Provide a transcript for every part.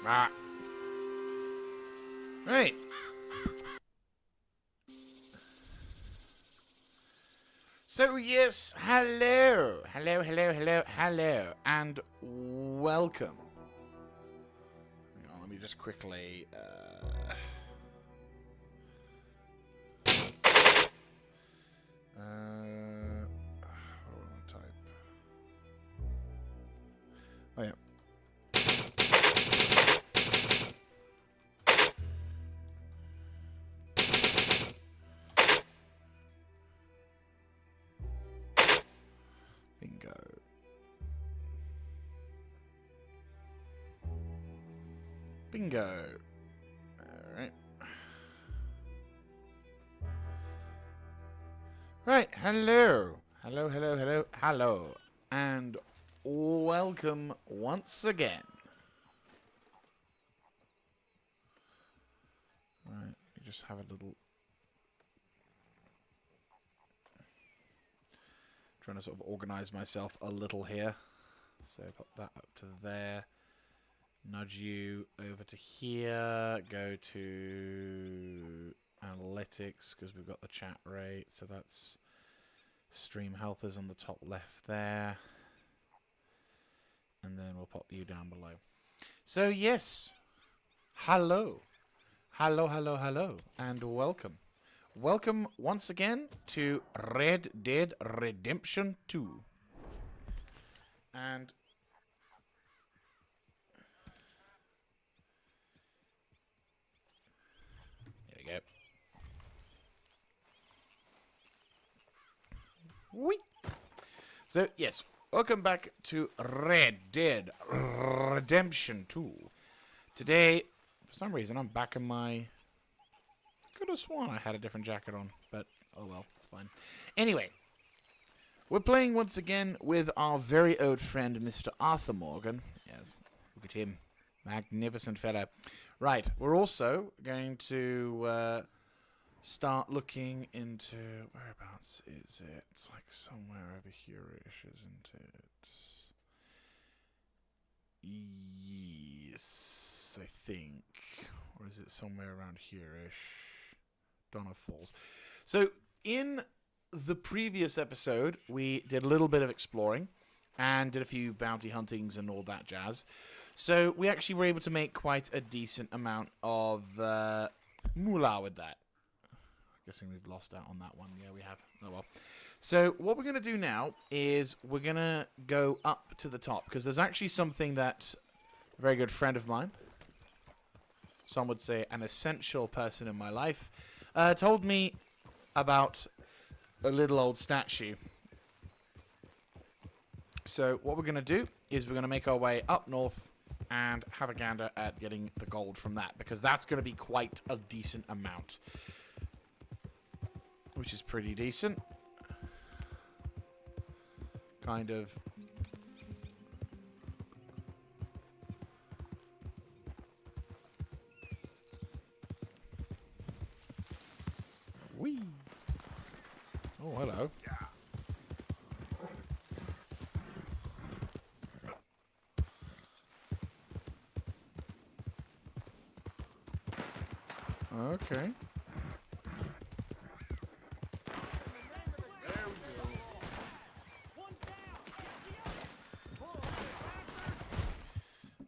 Ah. Right. So yes, hello, and welcome. Hang on, let me just quickly. What do I type? Oh yeah. Bingo. Bingo. Alright. Right, hello. Hello. And welcome once again. Right, we just have a little... Trying to sort of organize myself a little here. So pop that up to there. Nudge you over to here. Go to analytics because we've got the chat rate. So that's stream health is on the top left there. And then we'll pop you down below. So yes. Hello. Hello. And welcome. Welcome once again to Red Dead Redemption 2. And there we go. Whee! So, yes, welcome back to Red Dead Redemption 2. Today, for some reason, I'm back in my... Could have sworn I had a different jacket on, but oh well, it's fine. Anyway, we're playing once again with our very old friend, Mr. Arthur Morgan. Yes, look at him. Magnificent fellow. Right, we're also going to start looking into... Whereabouts is it? It's like somewhere over here-ish, isn't it? Yes, I think. Or is it somewhere around here-ish? Donna Falls. So, in the previous episode, we did a little bit of exploring and did a few bounty huntings and all that jazz. So, we actually were able to make quite a decent amount of moolah with that. I'm guessing we've lost out on that one. Yeah, we have. Oh well. So, what we're going to do now is we're going to go up to the top because there's actually something that a very good friend of mine, some would say an essential person in my life, told me about a little old statue. So what we're going to do is we're going to make our way up north and have a gander at getting the gold from that, because that's going to be quite a decent amount, which is pretty decent. Kind of... Whee! Oh, hello. Okay.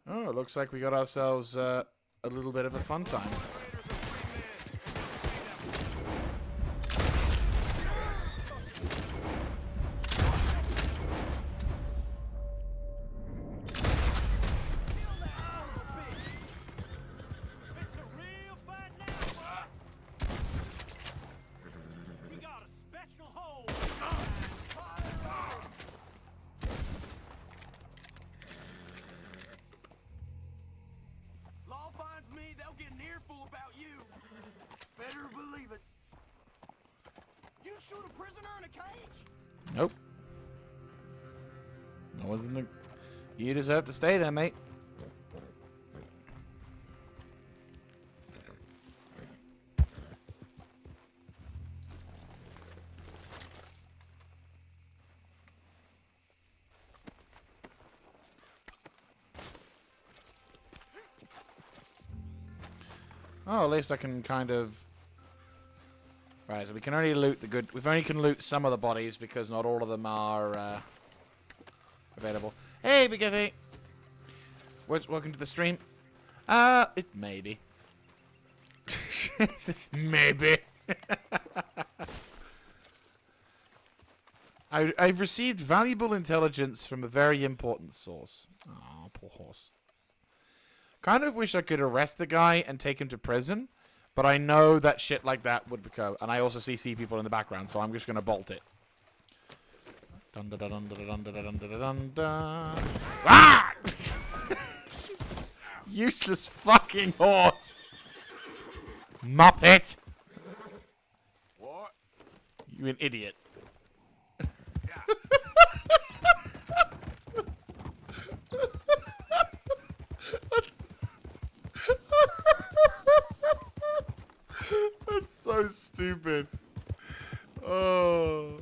Oh, it looks like we got ourselves a little bit of a fun time. Nope. No one's in the... You deserve to stay there, mate. Oh, at least I can kind of... Right, so we can only loot the good... We only can loot some of the bodies because not all of them are available. Hey, Biggiffy! Welcome to the stream. It maybe. Maybe. I've received valuable intelligence from a very important source. Oh, poor horse. Kind of wish I could arrest the guy and take him to prison, but I know that shit like that would go. And I also see people in the background, so I'm just gonna bolt it. Dun dun dun dun dun dun dun dun dun dun. Ah! Useless fucking horse. Muppet. What? You an idiot. That's so stupid. Oh.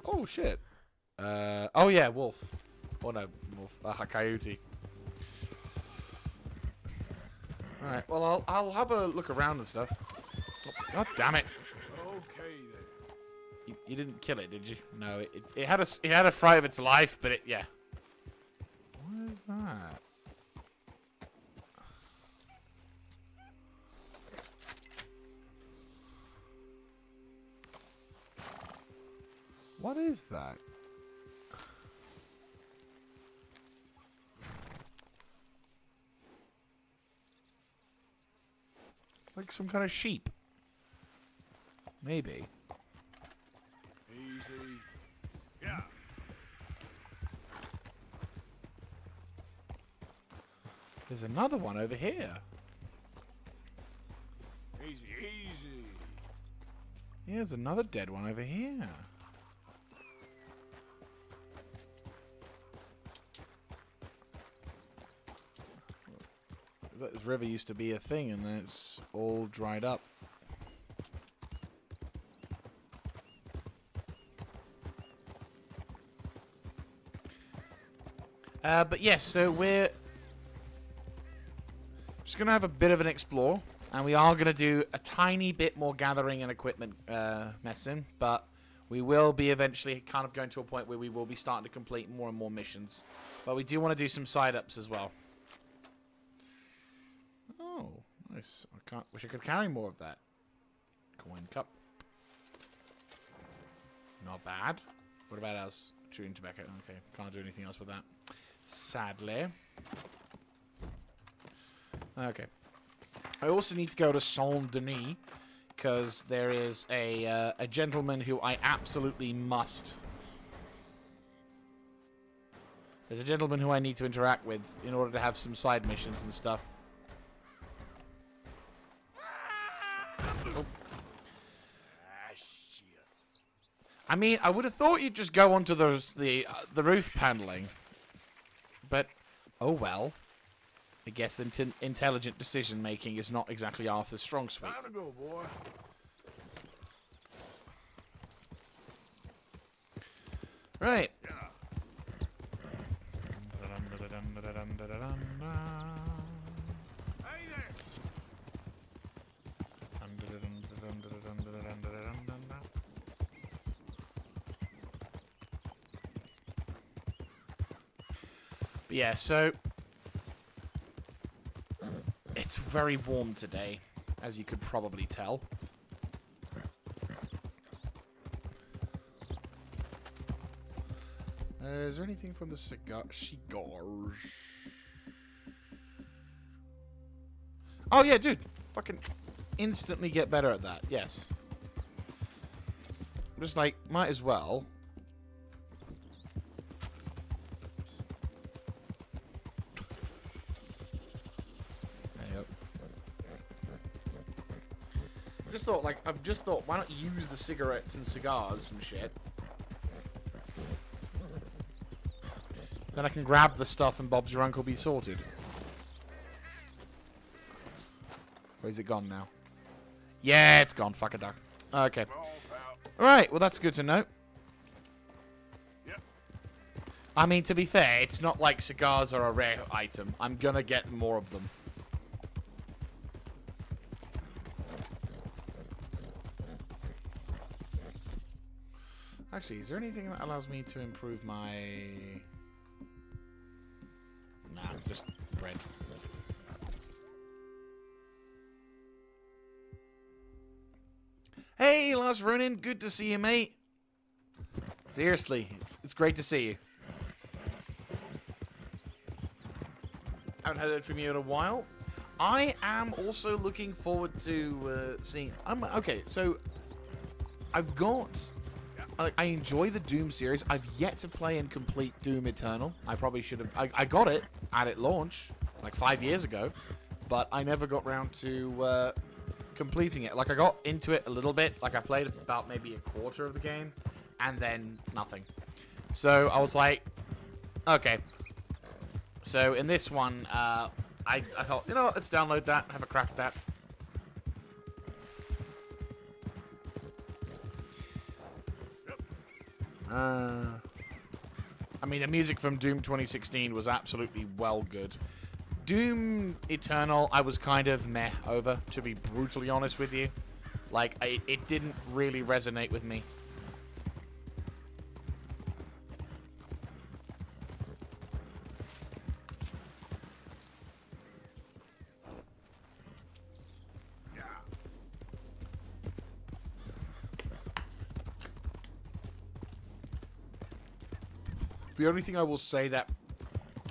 Oh shit. Oh yeah, wolf. Oh no, wolf. A coyote. Alright, well I'll have a look around and stuff. Oh, God damn it. Okay then. You didn't kill it, did you? No, it had a fright of its life, but yeah. What is that? What is that? Like some kind of sheep. Maybe. Easy. Yeah. There's another one over here. Easy, easy. Yeah, there's another dead one over here. This river used to be a thing, and then it's all dried up. But yes, so we're just going to have a bit of an explore, and we are going to do a tiny bit more gathering and equipment messing, but we will be eventually kind of going to a point where we will be starting to complete more and more missions. But we do want to do some side-ups as well. Oh, nice. Wish I could carry more of that. Coin cup. Not bad. What about us? Chewing tobacco. Okay, can't do anything else with that. Sadly. Okay. I also need to go to Saint-Denis, because there is a gentleman who I absolutely must. There's a gentleman who I need to interact with in order to have some side missions and stuff. Oh. I mean, I would have thought you'd just go onto the roof paneling, but oh well. I guess intelligent decision making is not exactly Arthur's strong suit. Time to go, boy. Right. Yeah. Hey there. But yeah, so it's very warm today, as you could probably tell. Is there anything from the cigars? Oh yeah, dude. Fucking instantly get better at that. Yes. Just like, might as well. I've just thought, why not use the cigarettes and cigars and shit? Then I can grab the stuff and Bob's your uncle be sorted. Or is it gone now? Yeah, it's gone. Fuck a duck. Okay. Alright, well that's good to know. I mean, to be fair, it's not like cigars are a rare item. I'm gonna get more of them. Actually, is there anything that allows me to improve my... Nah, just bread. Hey, Last Ronin, good to see you, mate. Seriously, it's great to see you. Haven't heard from you in a while. I am also looking forward to seeing... okay, so I've got... I enjoy the Doom series. I've yet to play and complete Doom Eternal. I probably should have... I got it at its launch, like 5 years ago, but I never got round to completing it. Like, I got into it a little bit. Like, I played about maybe a quarter of the game, and then nothing. So, I was like, okay. So, in this one, I thought, you know what, let's download that, have a crack at that. I mean, the music from Doom 2016 was absolutely well good. Doom Eternal, I was kind of meh over, to be brutally honest with you. Like, it didn't really resonate with me. The only thing I will say that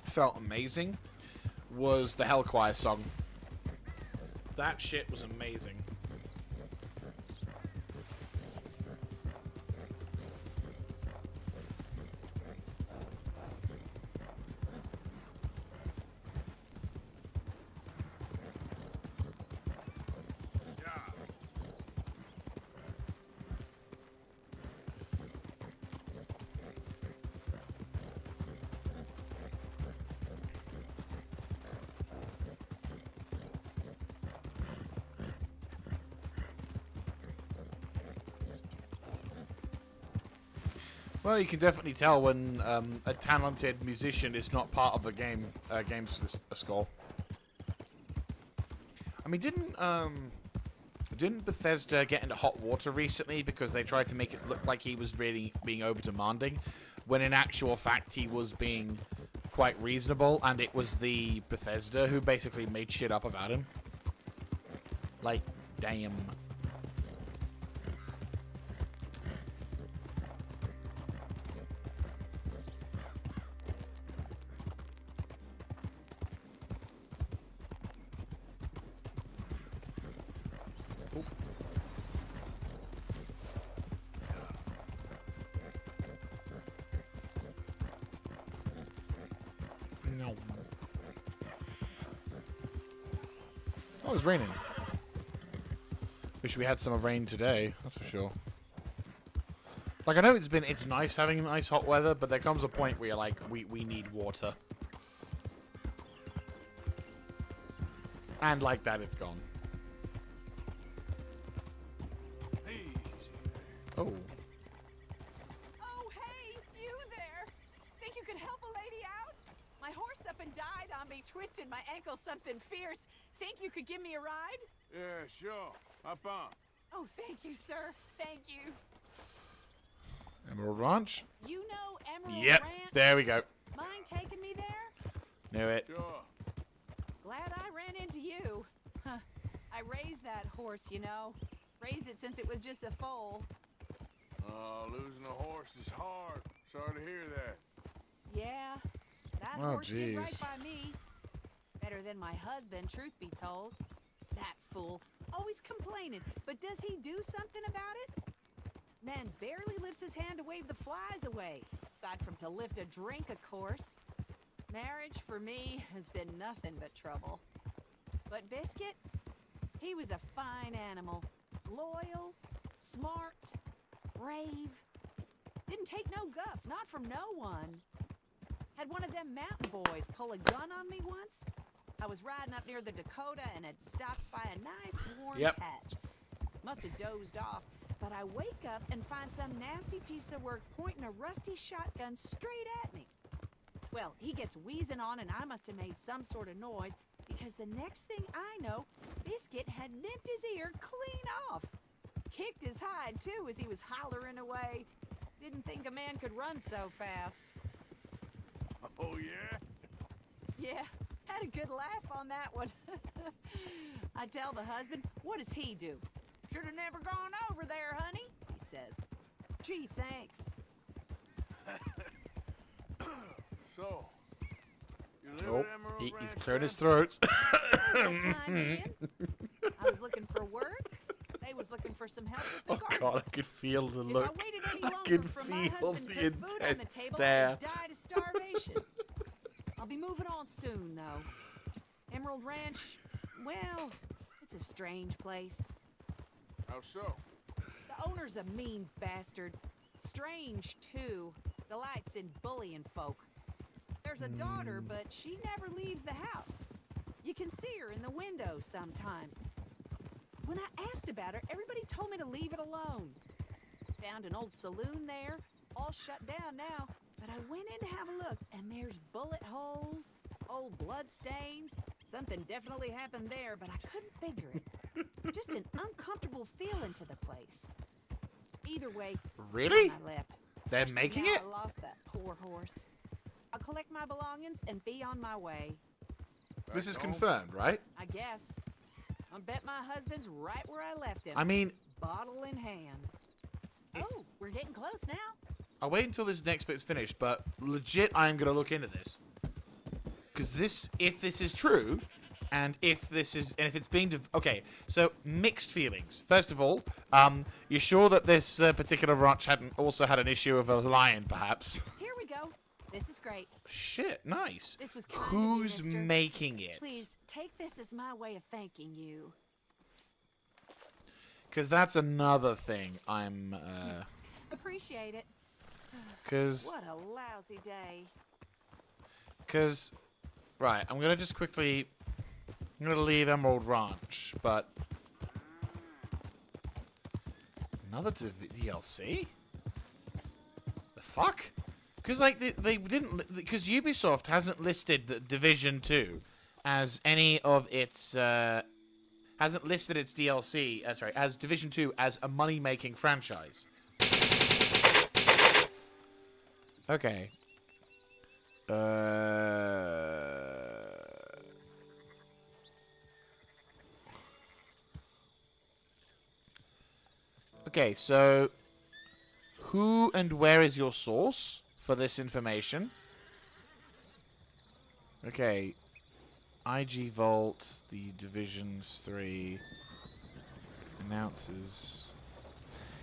felt amazing was the Hellchoir song. That shit was amazing. Well, you can definitely tell when a talented musician is not part of the game's score. I mean, didn't Bethesda get into hot water recently because they tried to make it look like he was really being over demanding, when in actual fact he was being quite reasonable, and it was the Bethesda who basically made shit up about him. Like, damn. Oh, it's raining. Wish we had some rain today, that's for sure. Like, I know it's nice having nice hot weather, but there comes a point where you're like, we need water. And like that, it's gone. Easy there. Oh. Oh, hey, you there. Think you could help a lady out? My horse up and died on me, twisted my ankle something fierce. Think you could give me a ride? Yeah, sure. Hop on. Oh, thank you, sir. Thank you. Emerald Ranch? You know Emerald Yep, Ranch? there we go. Mind taking me there? Knew it. Sure. Glad I ran into you. Huh. I raised that horse, you know. Raised it since it was just a foal. Losing a horse is hard. Sorry to hear that. Yeah, that Oh, horse did right jeez. by me. Better than my husband, truth be told. That fool. Always complaining, but does he do something about it? Man barely lifts his hand to wave the flies away. Aside from to lift a drink, of course. Marriage, for me, has been nothing but trouble. But Biscuit, he was a fine animal. Loyal, smart, brave. Didn't take no guff, not from no one. Had one of them mountain boys pull a gun on me once. I was riding up near the Dakota and had stopped by a nice warm patch. Must have dozed off, but I wake up and find some nasty piece of work pointing a rusty shotgun straight at me. Well, he gets wheezing on, and I must have made some sort of noise, because the next thing I know, Biscuit had nipped his ear clean off. Kicked his hide, too, as he was hollering away. Didn't think a man could run so fast. Oh, yeah? Yeah, had a good laugh on that one. I tell the husband, what does he do? Should have never gone over there, honey, he says. Gee, thanks. So, you live Oh, at Emerald he's Ranch clearing his then? throat. Good time being. I was looking for work. They was looking for some help with the Oh gardens. God, I could feel the If look. I waited any I longer can for my feel husband to the put food on the intense table, stare. I'd die to starvation. I'll be moving on soon, though. Emerald Ranch, well, it's a strange place. How so? The owner's a mean bastard. Strange, too. Delights in bullying folk. There's a daughter, but she never leaves the house. You can see her in the window sometimes. When I asked about her, everybody told me to leave it alone. Found an old saloon there, all shut down now, but I went in to have a look, and there's bullet holes, old blood stains. Something definitely happened there, but I couldn't figure it. Just an uncomfortable feeling to the place. Either way, Really? I left. They're Especially making now it? I lost that poor horse. I'll collect my belongings and be on my way. This is Back home? confirmed, right? I guess. I bet my husband's right where I left him. I mean, Bottle in hand. Oh, we're getting close now. I'll wait until this next bit's finished, but legit, I'm gonna look into this. Because this, if this is true, and if it's being, okay, so mixed feelings. First of all, you're sure that this particular ranch hadn't also had an issue of a lion, perhaps? Here we go. This is great. Shit, nice. This was kind of Who's you, mister. making it? Please, take this as my way of thanking you. Because that's another thing I'm, Appreciate it. because, What a lousy day. right, I'm gonna just quickly, I'm gonna leave Emerald Ranch, but another DLC? The fuck? Because like they didn't, because Ubisoft hasn't listed the Division 2 as any of its hasn't listed its DLC as Division 2 as a money-making franchise. Okay. Okay, so who and where is your source for this information? Okay. IG Vault, the Divisions 3 announces.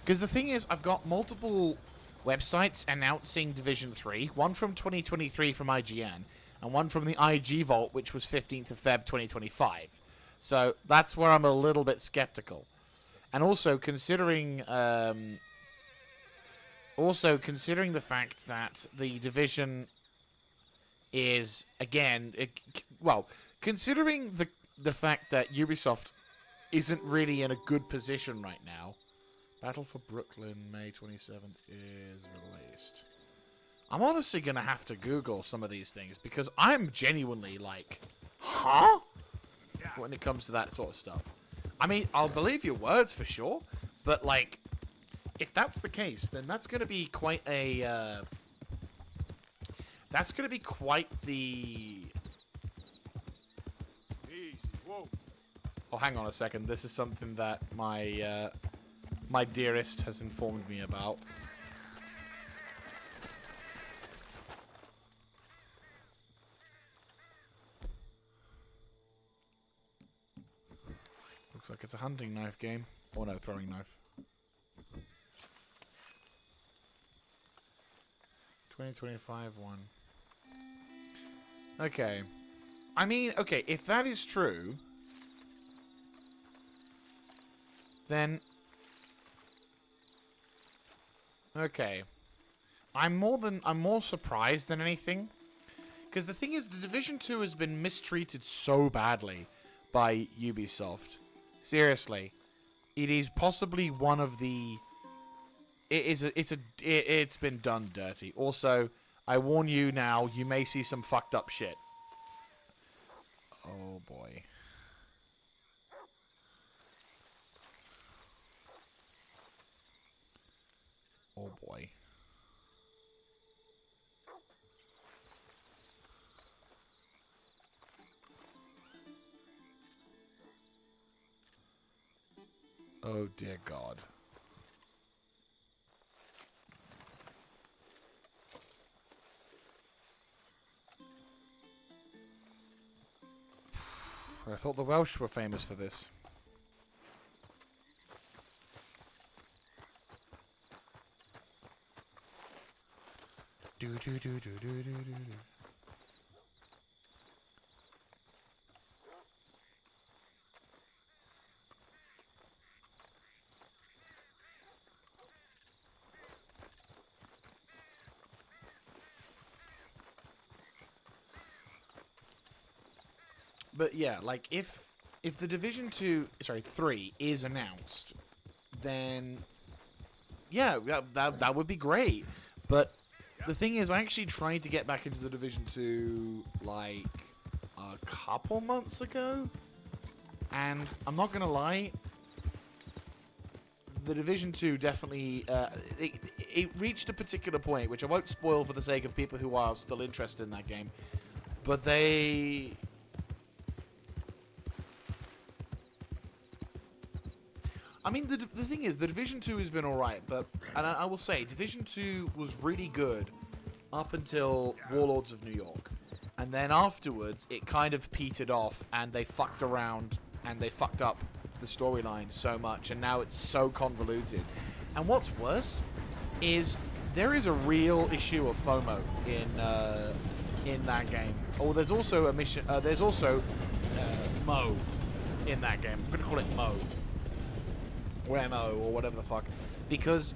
Because the thing is, I've got multiple websites announcing Division 3. One from 2023 from IGN, and one from the IG Vault, which was 15th of Feb 2025. So that's where I'm a little bit skeptical. And also considering the fact that the Division is, again, considering the fact that Ubisoft isn't really in a good position right now. Battle for Brooklyn, May 27th is released. I'm honestly going to have to Google some of these things because I'm genuinely like, huh? When it comes to that sort of stuff. I mean, I'll believe your words for sure, but like, if that's the case, then that's going to be quite a, that's going to be quite the... Easy, whoa. Oh, hang on a second. This is something that my my dearest has informed me about. Looks like it's a hunting knife game. Or no, throwing knife. 2025 one. Okay. I mean, okay, if that is true, then okay. I'm more surprised than anything. Because the thing is, the Division 2 has been mistreated so badly by Ubisoft. Seriously. It is possibly one of the... It's been done dirty. Also, I warn you now, you may see some fucked up shit. Oh boy. Oh boy. Oh dear God. I thought the Welsh were famous for this. Do do do do do do do do. But yeah, like if the Division 3 is announced, then yeah, that would be great. But the thing is, I actually tried to get back into the Division 2 like a couple months ago, and I'm not gonna lie, the Division 2 definitely it reached a particular point, which I won't spoil for the sake of people who are still interested in that game, but they. I mean, the thing is, the Division 2 has been alright, but and I will say, Division 2 was really good up until Warlords of New York. And then afterwards, it kind of petered off, and they fucked around, and they fucked up the storyline so much, and now it's so convoluted. And what's worse is there is a real issue of FOMO in that game. Oh, there's also a mission. There's also Mo in that game. I'm gonna call it Mo. Or MO, or whatever the fuck, because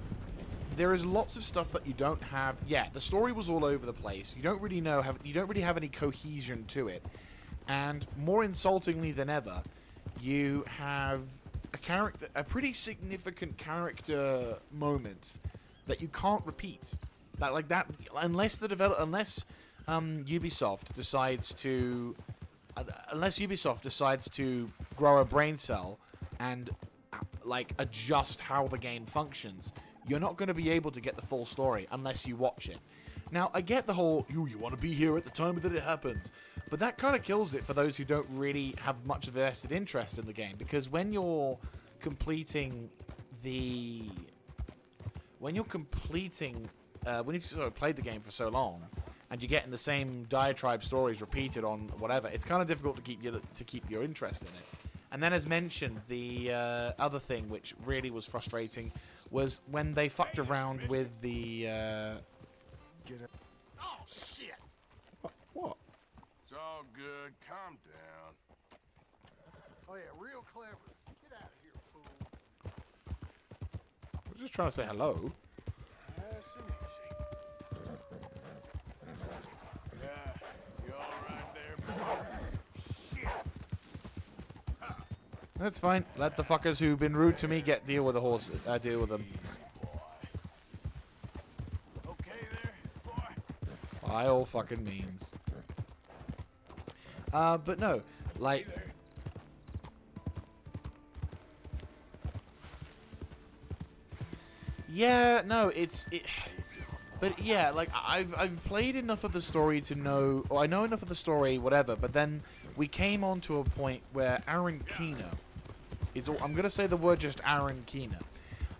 there is lots of stuff that you don't have. Yeah, the story was all over the place. You don't really know, you don't really have any cohesion to it, and more insultingly than ever, you have a pretty significant character moment that you can't repeat. Unless Ubisoft decides to grow a brain cell and like adjust how the game functions, you're not going to be able to get the full story unless you watch it. Now, I get the whole you want to be here at the time that it happens, but that kind of kills it for those who don't really have much of a vested interest in the game, because when you've sort of played the game for so long and you're getting the same diatribe stories repeated on whatever, it's kind of difficult to keep your interest in it. And then, as mentioned, the other thing which really was frustrating was when they fucked around with the. Oh shit! What? It's all good. Calm down. Oh yeah, real clever. Get out of here, fool. We're just trying to say hello. Nice and easy. Yeah, you all right there, boy? Shit! That's fine. Let the fuckers who've been rude to me deal with the horse. Deal with them. Okay there, boy? By all fucking means. But no, like. Yeah, no, but yeah, like I've played enough of the story to know, or I know enough of the story, whatever. But then we came on to a point where Aaron Keener is. I'm gonna say the word just Aaron Keener,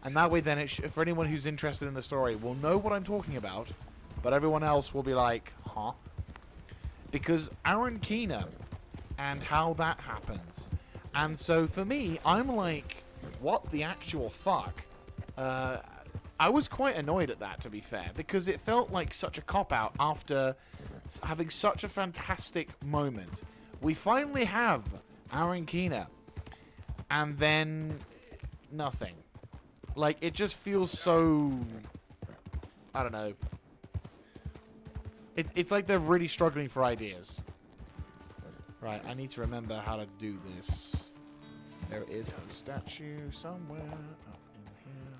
and that way then for anyone who's interested in the story will know what I'm talking about, but everyone else will be like, huh? Because Aaron Keener and how that happens, and so for me, I'm like, what the actual fuck? I was quite annoyed at that, to be fair, because it felt like such a cop-out after having such a fantastic moment. We finally have Aaron Keener, and then nothing. Like, it just feels so. I don't know. It's like they're really struggling for ideas. Right, I need to remember how to do this. There is a statue somewhere up in here.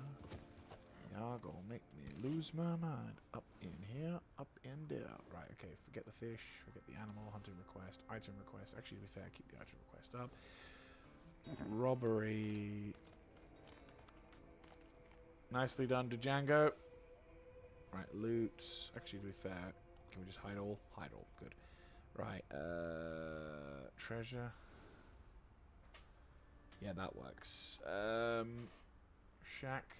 are gonna make me lose my mind. Up in here, up and there. Right, okay, forget the fish, forget the animal, hunting request, item request. Actually, to be fair, keep the item request up. Robbery. Nicely done to Django. Right, loot. Actually, to be fair, can we just hide all? Hide all, good. Right, treasure. Yeah, that works. Shack.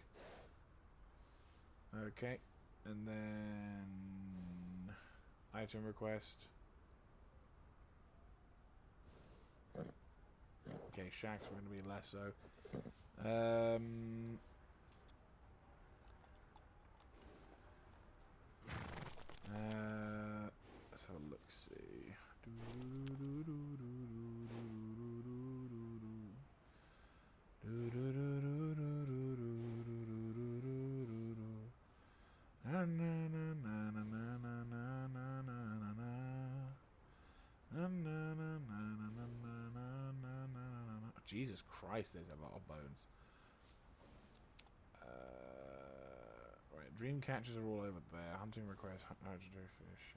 Okay, and then item request. Okay, shacks are going to be less so. Let's have a look. See. Jesus Christ, there's a lot of bones. Right, dream catchers are all over there. Hunting requests, legendary fish.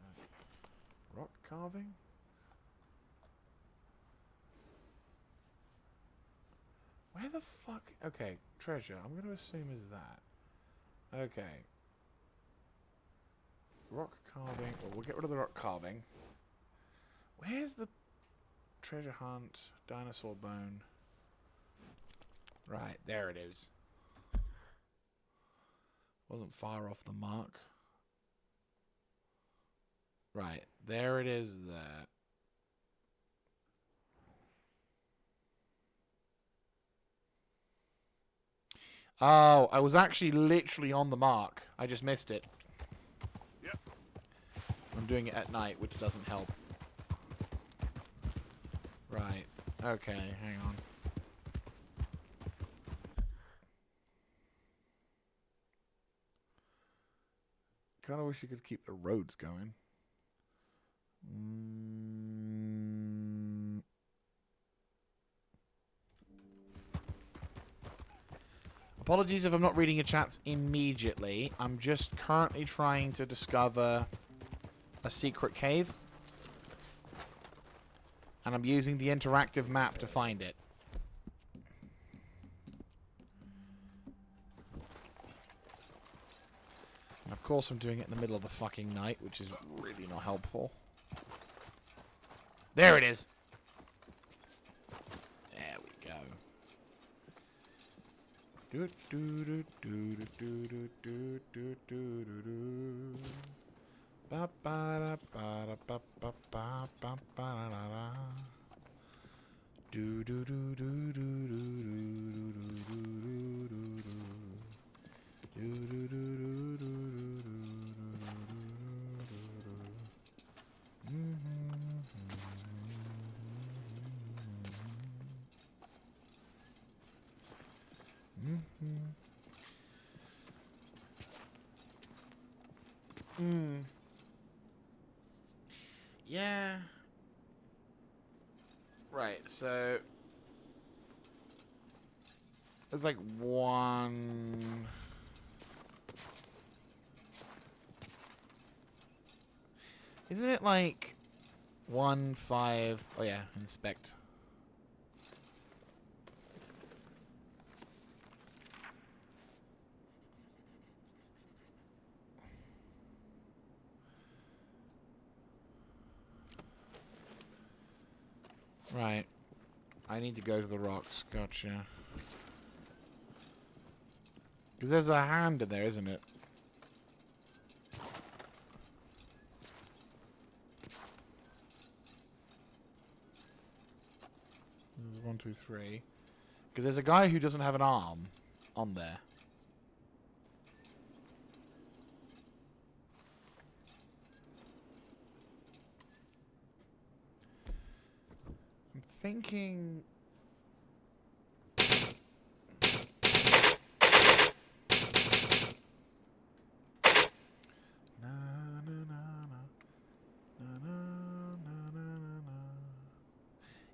Rock carving? Where the fuck? Okay, treasure. I'm going to assume is that. Okay. Rock carving. Well, we'll get rid of the rock carving. Where's the treasure hunt? Dinosaur bone. Right, there it is. Wasn't far off the mark. Right, there it is there. Oh, I was actually literally on the mark. I just missed it. Yep. I'm doing it at night, which doesn't help. Right. Okay, hang on. Kind of wish you could keep the roads going. Apologies if I'm not reading your chats immediately. I'm just currently trying to discover a secret cave. And I'm using the interactive map to find it. And of course I'm doing it in the middle of the fucking night, which is really not helpful. There it is! There we go. Do do do do do do do do do do. Ba ba da ba da ba ba ba ba ba da da da. Do do do do do do do do do do do. Do do do do do do do Yeah. Right, so there's like one. Isn't it like 1, 5? Oh yeah, inspect. Right. I need to go to the rocks. Gotcha. Because there's a hand in there, isn't it? There's 1, 2, 3. Because there's a guy who doesn't have an arm on there. I'm thinking.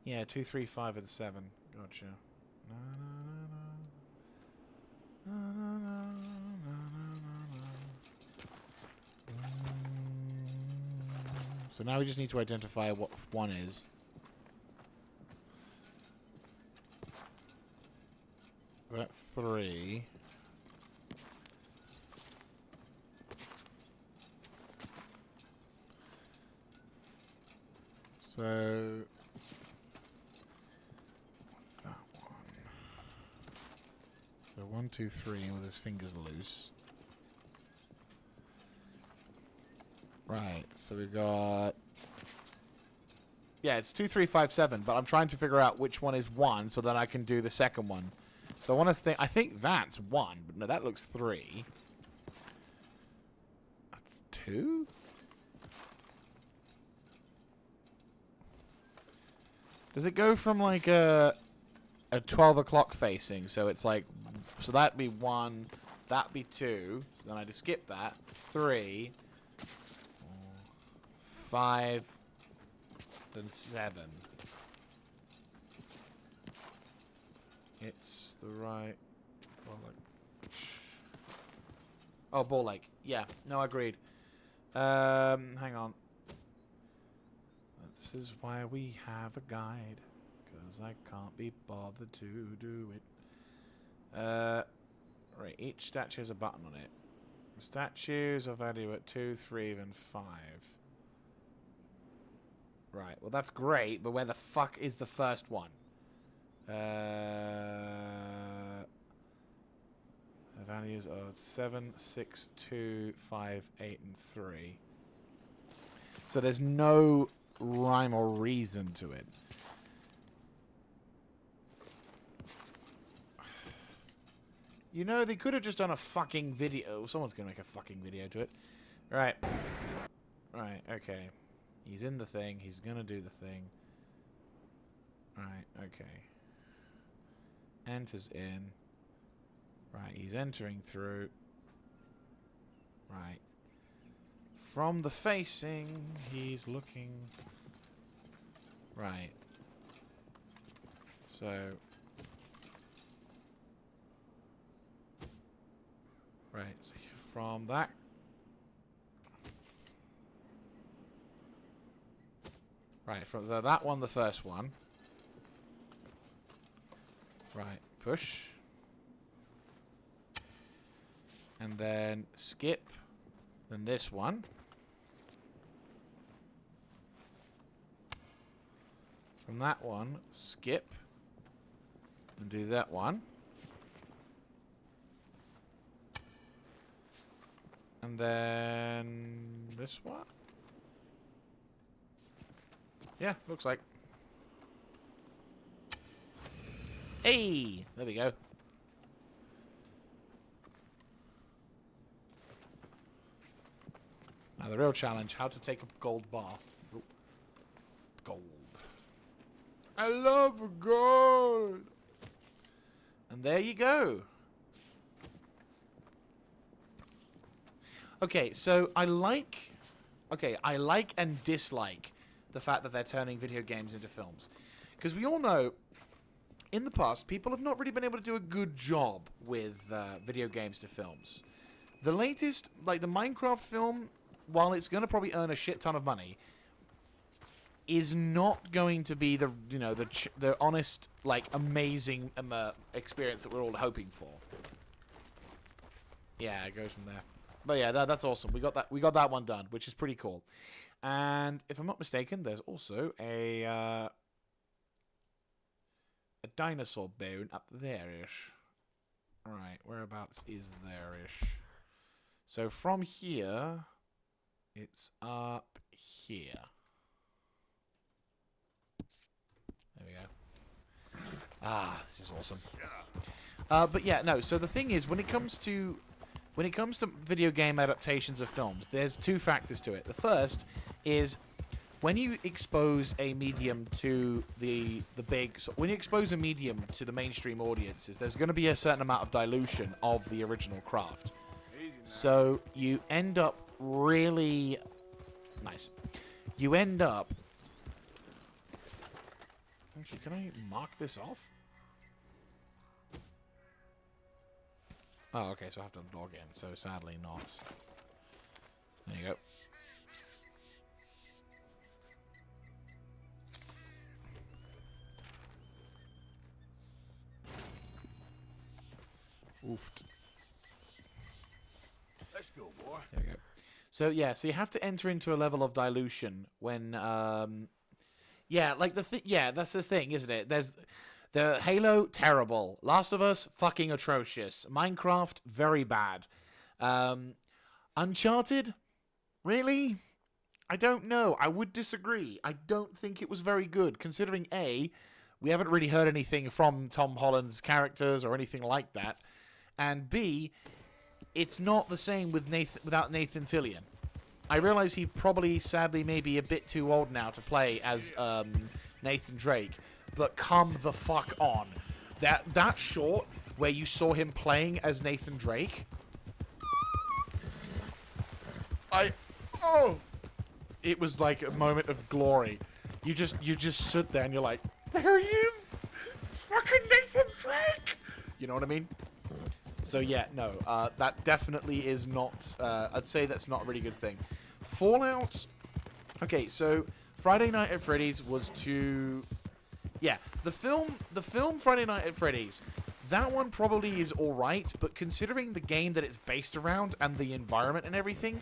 Yeah, 2, 3, 5, and 7. Gotcha. So now we just need to identify what one is. That 3. So what's that one? So 1, 2, 3 with his fingers loose. Right, so we got... Yeah, it's 2, 3, 5, 7, but I'm trying to figure out which one is 1 so that I can do the second one. So I want to think... I think that's 1, but no, that looks 3. That's 2? Does it go from like a 12 o'clock facing? So it's like... So that'd be 1, that'd be 2. So then I just skip that. 3... 5, then 7. It's the right... Ball Lake. Oh, Ball Lake. Yeah, no, agreed. Hang on. This is why we have a guide. Because I can't be bothered to do it. Right, each statue has a button on it. The statues are valued at 2, 3, then 5. Right, well that's great, but where the fuck is the first one? The values are 7, 6, 2, 5, 8, and 3. So there's no rhyme or reason to it. You know, they could have just done a fucking video. Someone's gonna make a fucking video to it. Right. Right, okay. He's in the thing. He's gonna do the thing. Right, okay. Enters in. Right, he's entering through. Right. From the facing, he's looking. Right. So. Right, so from that. Right, from that one, the first one. Right, push. And then skip. Then this one. From that one, skip. And do that one. And then this one. Yeah, looks like. Hey! There we go. Now the real challenge, how to take a gold bar. Ooh. Gold. I love gold! And there you go. Okay, so I like and dislike the fact that they're turning video games into films. Because we all know, in the past, people have not really been able to do a good job with video games to films. The latest, like the Minecraft film, while it's going to probably earn a shit ton of money, is not going to be the, you know, the honest, like, amazing experience that we're all hoping for. Yeah, it goes from there. But yeah, that's awesome. We got that one done, which is pretty cool. And if I'm not mistaken, there's also a dinosaur bone up there-ish. Alright, whereabouts is there-ish? So from here, it's up here. There we go. Ah, this is awesome. But yeah, no, so the thing is, when it comes to video game adaptations of films, there's two factors to it. The first is when you expose a medium to when you expose a medium to the mainstream audiences, there's going to be a certain amount of dilution of the original craft. So you end up really nice. You end up. Actually, can I mark this off? Oh, okay, so I have to log in, so sadly not. There you go. Oofed. Let's go, boy. There we go. So yeah, so you have to enter into a level of dilution when yeah, like yeah, that's the thing, isn't it? There's the Halo, terrible. Last of Us, fucking atrocious. Minecraft, very bad. Uncharted, really? I don't know. I would disagree. I don't think it was very good, considering A, we haven't really heard anything from Tom Holland's characters or anything like that, and B, it's not the same with without Nathan Fillion. I realize he probably, sadly, may be a bit too old now to play as Nathan Drake, but come the fuck on. That short where you saw him playing as Nathan Drake, it was like a moment of glory. You just sit there and you're like, there he is! It's fucking Nathan Drake! You know what I mean? So yeah, no, that definitely is not, I'd say that's not a really good thing. Fallout, okay, so Friday Night at Freddy's was too, yeah, the film Friday Night at Freddy's, that one probably is alright, but considering the game that it's based around and the environment and everything,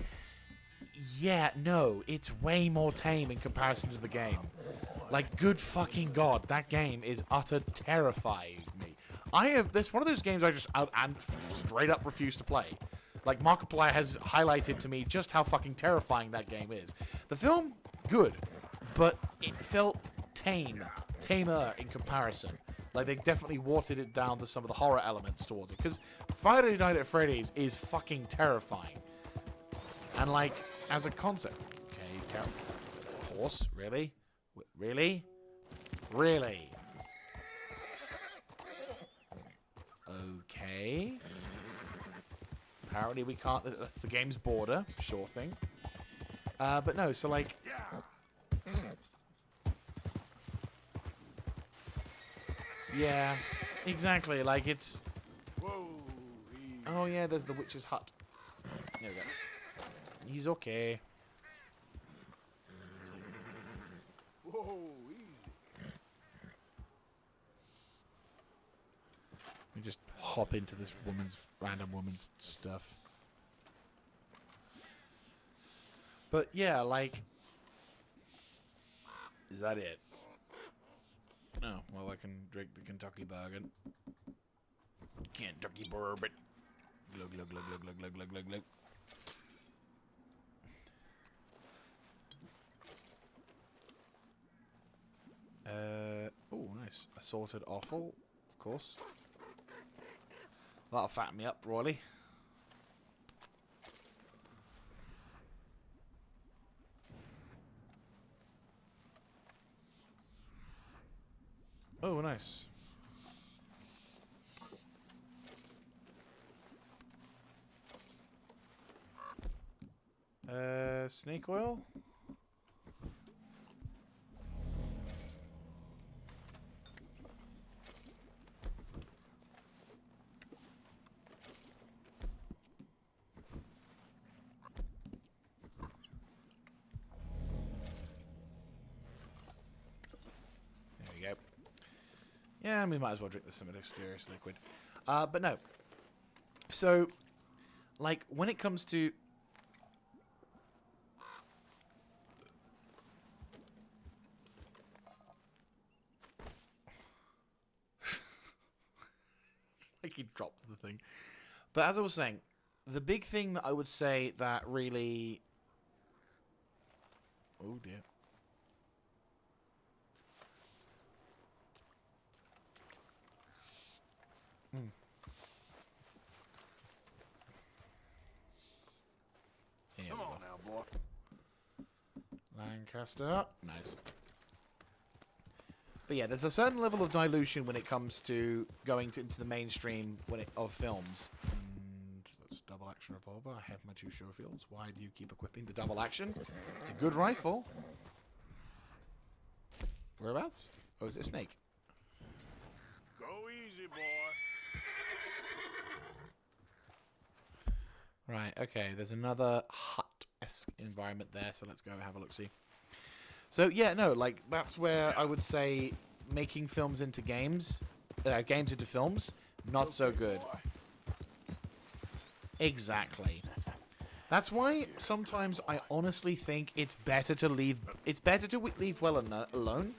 yeah, no, it's way more tame in comparison to the game. Like, good fucking god, that game is utter terrifying me. This one of those games I just and straight up refuse to play. Like, Markiplier has highlighted to me just how fucking terrifying that game is. The film, good, but it felt tamer in comparison. Like, they definitely watered it down to some of the horror elements towards it. Because Friday Night at Freddy's is fucking terrifying. And, like, as a concept... Okay, horse? Really? Really? Really? Okay. Apparently we can't... That's the game's border. Sure thing. But no, so, like... Yeah, exactly. Like, it's... Whoa. Oh, yeah, there's the witch's hut. There we go. He's okay. Whoa. We just hop into this random woman's stuff. But yeah, like, is that it? Oh, well, I can drink the Kentucky bourbon. Kentucky bourbon. Glug, glug, glug, glug, glug, glug, glug, glug, glug. Oh, nice. Assorted offal, of course. That'll fatten me up, royally. Oh, nice. Snake oil? Yeah, we might as well drink the semi-mysterious liquid. But no. So, like, when it comes to... like he drops the thing. But as I was saying, the big thing that I would say that really... Oh, dear. Come on now, boy. Lancaster. Nice. But yeah, there's a certain level of dilution when it comes to going into the mainstream of films. And that's double action revolver. I have my 2 show fields. Why do you keep equipping the double action? It's a good rifle. Whereabouts? Oh, is it a snake? Go easy, boy. Right, okay, there's another hut-esque environment there, so let's go have a look-see. So, yeah, no, like, that's where I would say making films into games, games into films, not so good. Exactly. That's why sometimes I honestly think it's better to leave. It's better to leave well alone,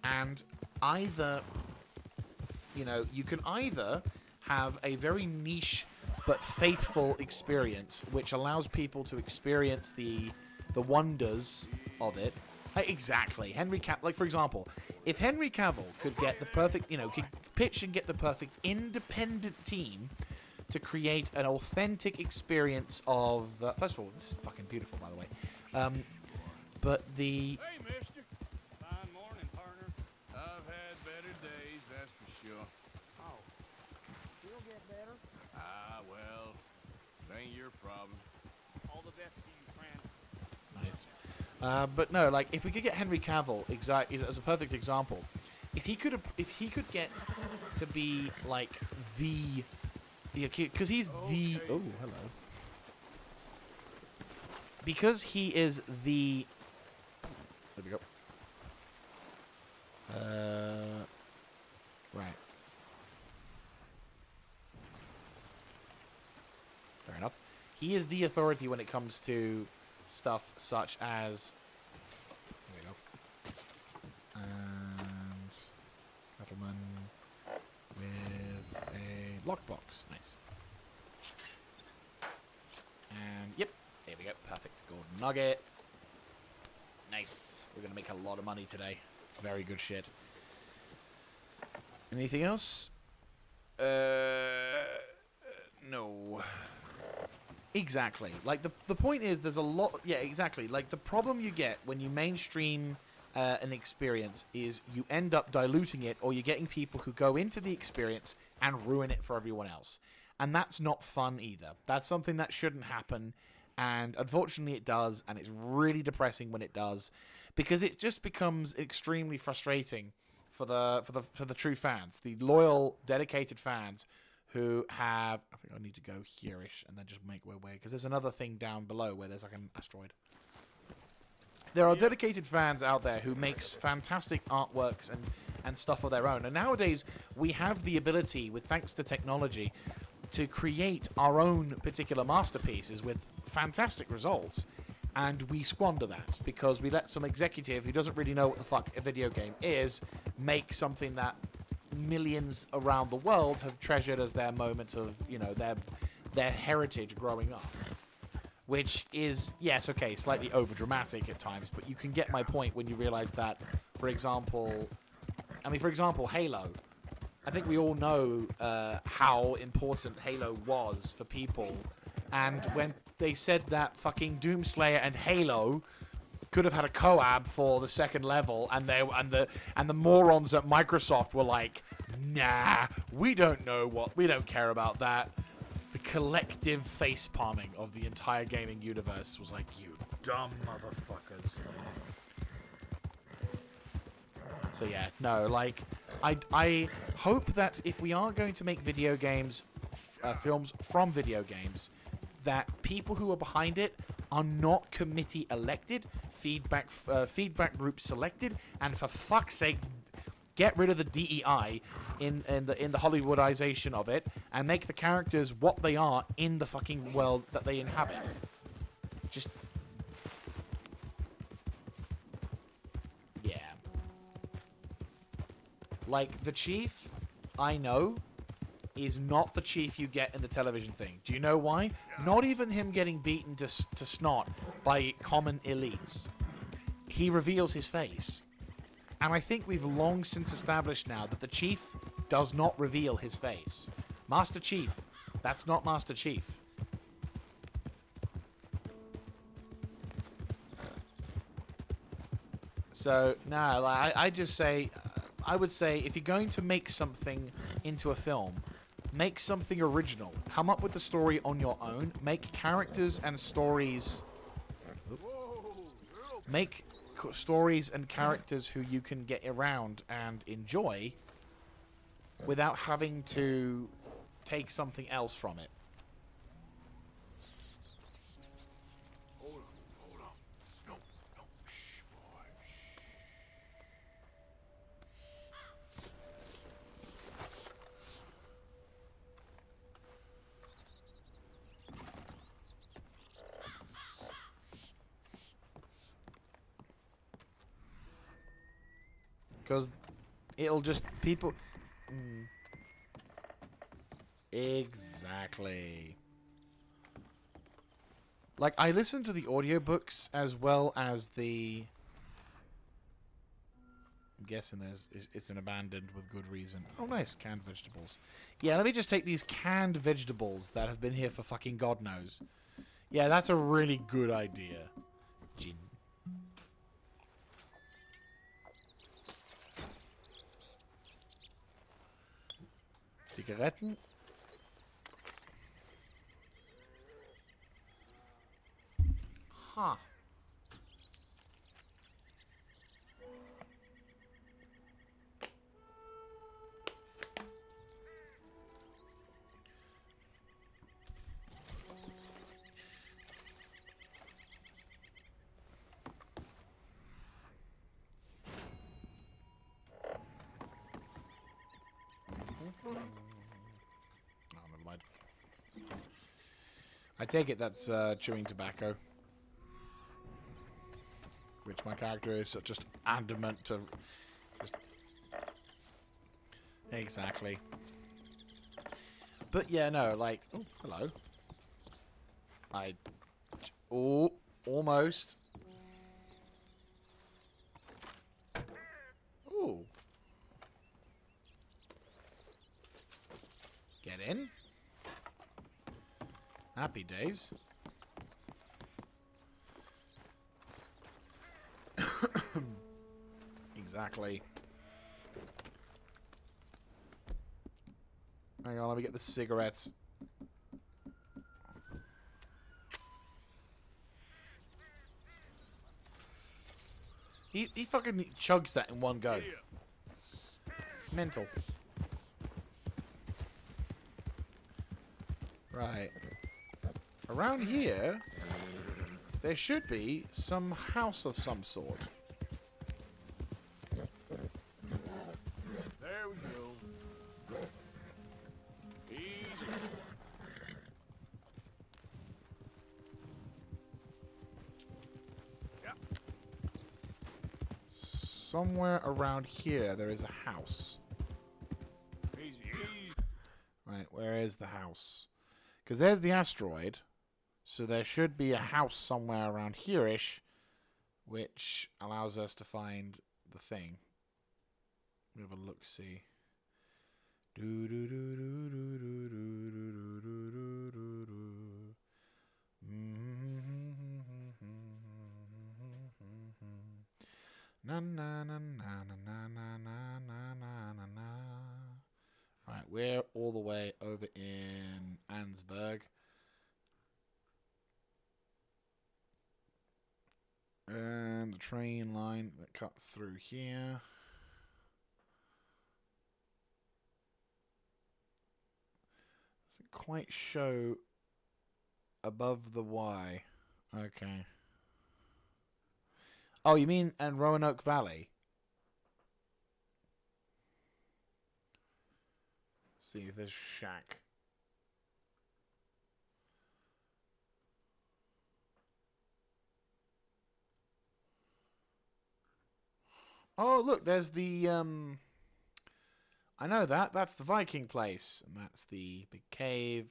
and either, you know, you can either have a very niche but faithful experience, which allows people to experience the wonders of it. Exactly, Henry Cavill. Like, for example, if Henry Cavill could get the perfect, you know, could pitch and get the perfect independent team to create an authentic experience of... first of all, this is fucking beautiful, by the way. But the... Hey, mister. Fine morning, partner. I've had better days, that's for sure. Oh, you'll get better. Ah, well, it ain't your problem. All the best to you, friend. Nice. But no, like, if we could get Henry Cavill as a perfect example, if he could get to be, like, the... Yeah, because he's the... Oh, hello. Because he is the... There we go. Right. Fair enough. He is the authority when it comes to stuff such as... There we go. And... Gentleman with a lockbox. Nice. And, yep. There we go. Perfect. Golden nugget. Nice. We're going to make a lot of money today. Very good shit. Anything else? No. Exactly. Like, the point is, there's a lot... Yeah, exactly. Like, the problem you get when you mainstream an experience is you end up diluting it, or you're getting people who go into the experience and ruin it for everyone else. And that's not fun either. That's something that shouldn't happen, and unfortunately it does, and it's really depressing when it does, because it just becomes extremely frustrating for the true fans, the loyal, dedicated fans who have... I think I need to go here-ish and then just make my way, because there's another thing down below where there's like an asteroid. There are dedicated fans out there who makes fantastic artworks and stuff of their own. And nowadays, we have the ability, with thanks to technology, to create our own particular masterpieces with fantastic results. And we squander that because we let some executive who doesn't really know what the fuck a video game is make something that millions around the world have treasured as their moment of, you know, their heritage growing up. Which is, yes, okay, slightly over-dramatic at times, but you can get my point when you realize that, for example, Halo. I think we all know how important Halo was for people, and when they said that fucking Doomslayer and Halo could have had a collab for the second level, and the morons at Microsoft were like, nah, we don't care about that. The collective face palming of the entire gaming universe was like, you dumb motherfuckers. So yeah, no, like, I hope that if we are going to make video games, films from video games, that people who are behind it are not committee elected, feedback group selected, and for fuck's sake, get rid of the DEI in the Hollywoodization of it, and make the characters what they are in the fucking world that they inhabit. Just... yeah. Like, the Chief, I know, is not the Chief you get in the television thing. Do you know why? Not even him getting beaten to snot by common elites. He reveals his face. And I think we've long since established now that the Chief does not reveal his face. Master Chief, that's not Master Chief. So, no, I just say, I would say, if you're going to make something into a film, make something original. Come up with the story on your own. Make characters and stories... Make stories and characters who you can get around and enjoy without having to take something else from it. Hold on. No, shh, boy, shh. Because it'll just... people... Mm. Exactly. Like, I listen to the audiobooks as well as the... I'm guessing it's an abandoned with good reason. Oh, nice. Canned vegetables. Yeah, let me just take these canned vegetables that have been here for fucking God knows. Yeah, that's a really good idea. Gin. Zigaretten. Huh. Oh, never mind. I take it that's chewing tobacco. Which my character is just adamant to... Just... Exactly. But yeah, no, like... Oh, hello. Oh, almost. Ooh. Get in. Happy days. Exactly. Hang on, let me get the cigarettes. He fucking chugs that in one go. Mental. Right. Around here, there should be some house of some sort. There we go. Easy. Yep. Somewhere around here, there is a house. Easy, easy. Right, where is the house? Because there's the asteroid, so there should be a house somewhere around here-ish, which allows us to find the thing. We have a look-see. Do do do do do do do do do do do do. Na na na na na na na na na na na. Right, we're all the way over in Ansberg. And the train line that cuts through here. Doesn't quite show above the Y. Okay. Oh, you mean in Roanoke Valley? See if there's shack. Oh, look, there's the I know that. That's the Viking place, and that's the big cave,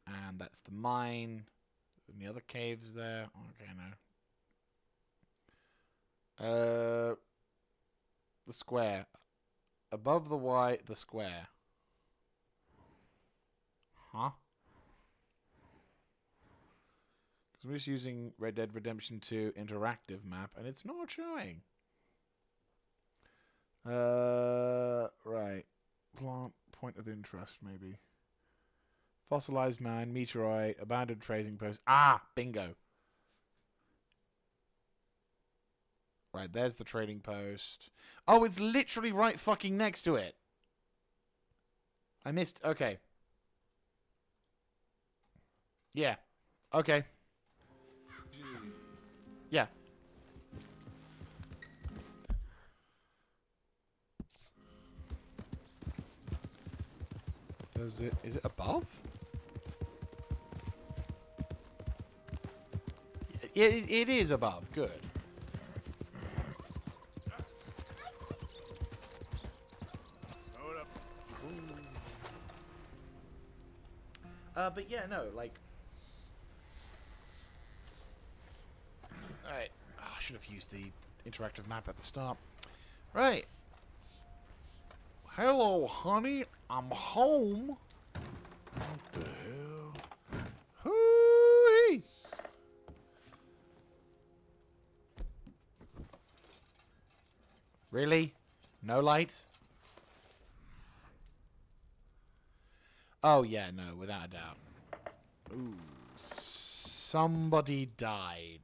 and that's the mine. And the other caves there. Okay, no. The square. Above the Y, the square. Huh? Because we're just using Red Dead Redemption 2 interactive map, and it's not showing. Right. Plant point of interest, maybe. Fossilized man, meteorite, abandoned trading post. Ah, bingo. Right, there's the trading post. Oh, it's literally right fucking next to it. I missed. Okay. Yeah. Okay. Yeah. Is it above? It is above. Good. But yeah, no, like... Alright. Oh, I should have used the interactive map at the start. Right. Hello, honey. I'm home. What the hell? Hoo-wee! Really? No light? Oh, yeah, no, without a doubt. Ooh, somebody died.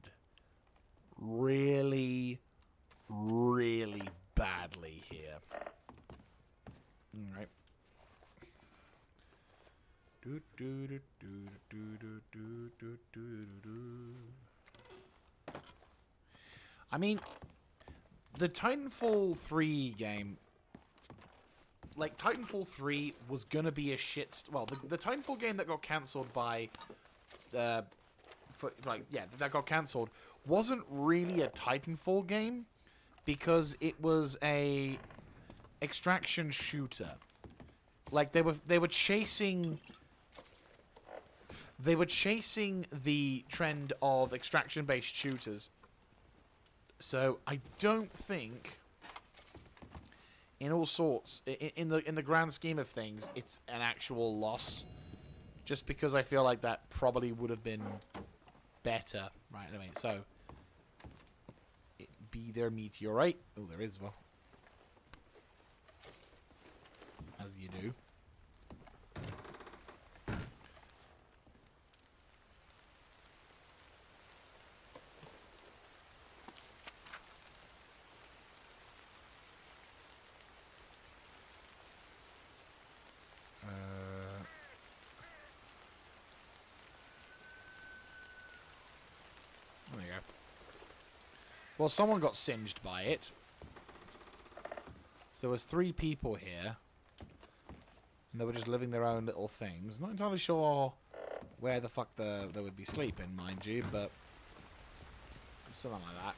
Really, really badly here. Alright. I mean, the Titanfall 3 game, like, Titanfall 3 was gonna be a shit... well, the Titanfall game that got cancelled by... that got cancelled wasn't really a Titanfall game because it was a extraction shooter. Like, they were chasing the trend of extraction-based shooters. So I don't think, in all sorts, in the grand scheme of things, it's an actual loss. Just because I feel like that probably would have been better. Right, anyway, so be there meteorite. Oh, there is, well. As you do. There you go. Well, someone got singed by it. So there was 3 people here. And they were just living their own little things. Not entirely sure where the fuck they would be sleeping, mind you, but something like that.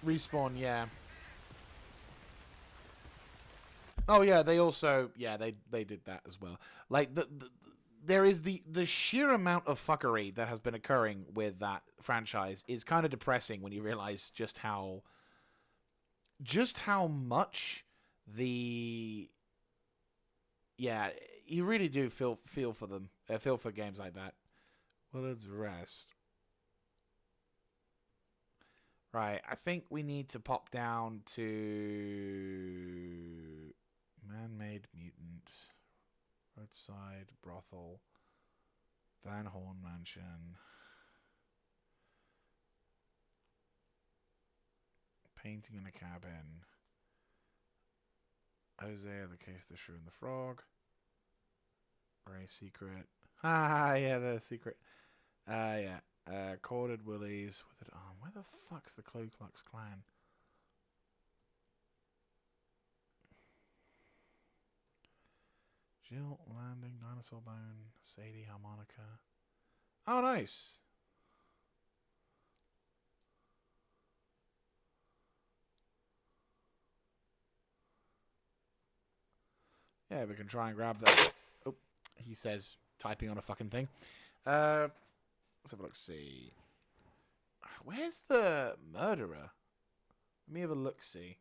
Respawn, yeah. Oh yeah, they also, yeah, they did that as well. Like there is the sheer amount of fuckery that has been occurring with that franchise is kind of depressing when you realize just how much the... yeah, you really do feel for them. Feel for games like that. Well, let's rest. Right, I think we need to pop down to man-made mutant, roadside brothel, Van Horn mansion, painting in a cabin, Hosea, the case, the shrew and the frog, Ray secret. Ah, yeah, the secret. Yeah. Corded Willies with it on. Where the fuck's the Ku Klux Klan? Jill Landing, Dinosaur Bone, Sadie Harmonica. Oh, nice. Yeah, we can try and grab that. Oh, he says, typing on a fucking thing. Let's have a look, see. Where's the murderer? Let me have a look, see.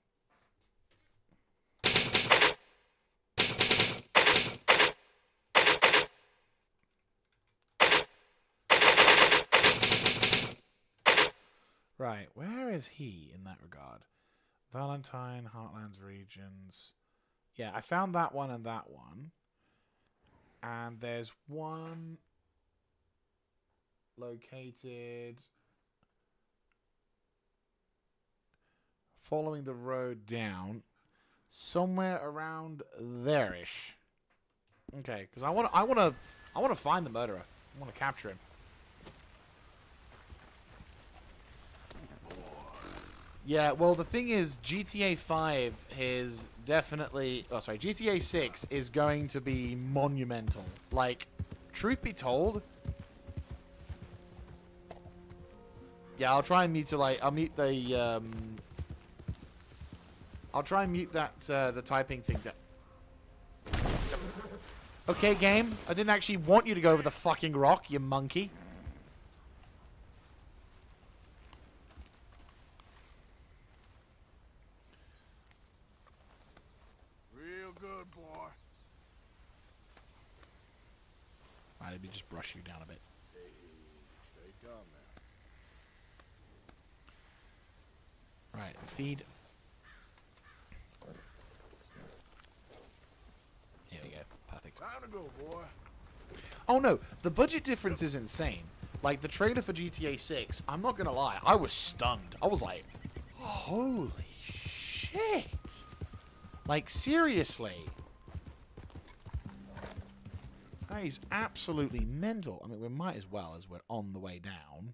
Right, where is he in that regard? Valentine, Heartlands regions. Yeah, I found that one and that one. And there's one located following the road down somewhere around there-ish. Okay, because I want to find the murderer. I want to capture him. Yeah, well, the thing is, GTA 5 is definitely... oh, sorry, GTA 6 is going to be monumental. Like, truth be told... yeah, I'll try and mutilate... I'll mute the, I'll try and mute that, the typing thing. Okay, game. I didn't actually want you to go over the fucking rock, you monkey. Real good, boy. Right, let me just brush you down a bit. Hey, stay calm now. Right, feed. Here we go. Perfect. Time to go, boy. Oh no, the budget difference is insane. Like, the trailer for GTA 6, I'm not gonna lie, I was stunned. I was like, holy shit. Like, seriously. That is absolutely mental. I mean, we might as well, as we're on the way down.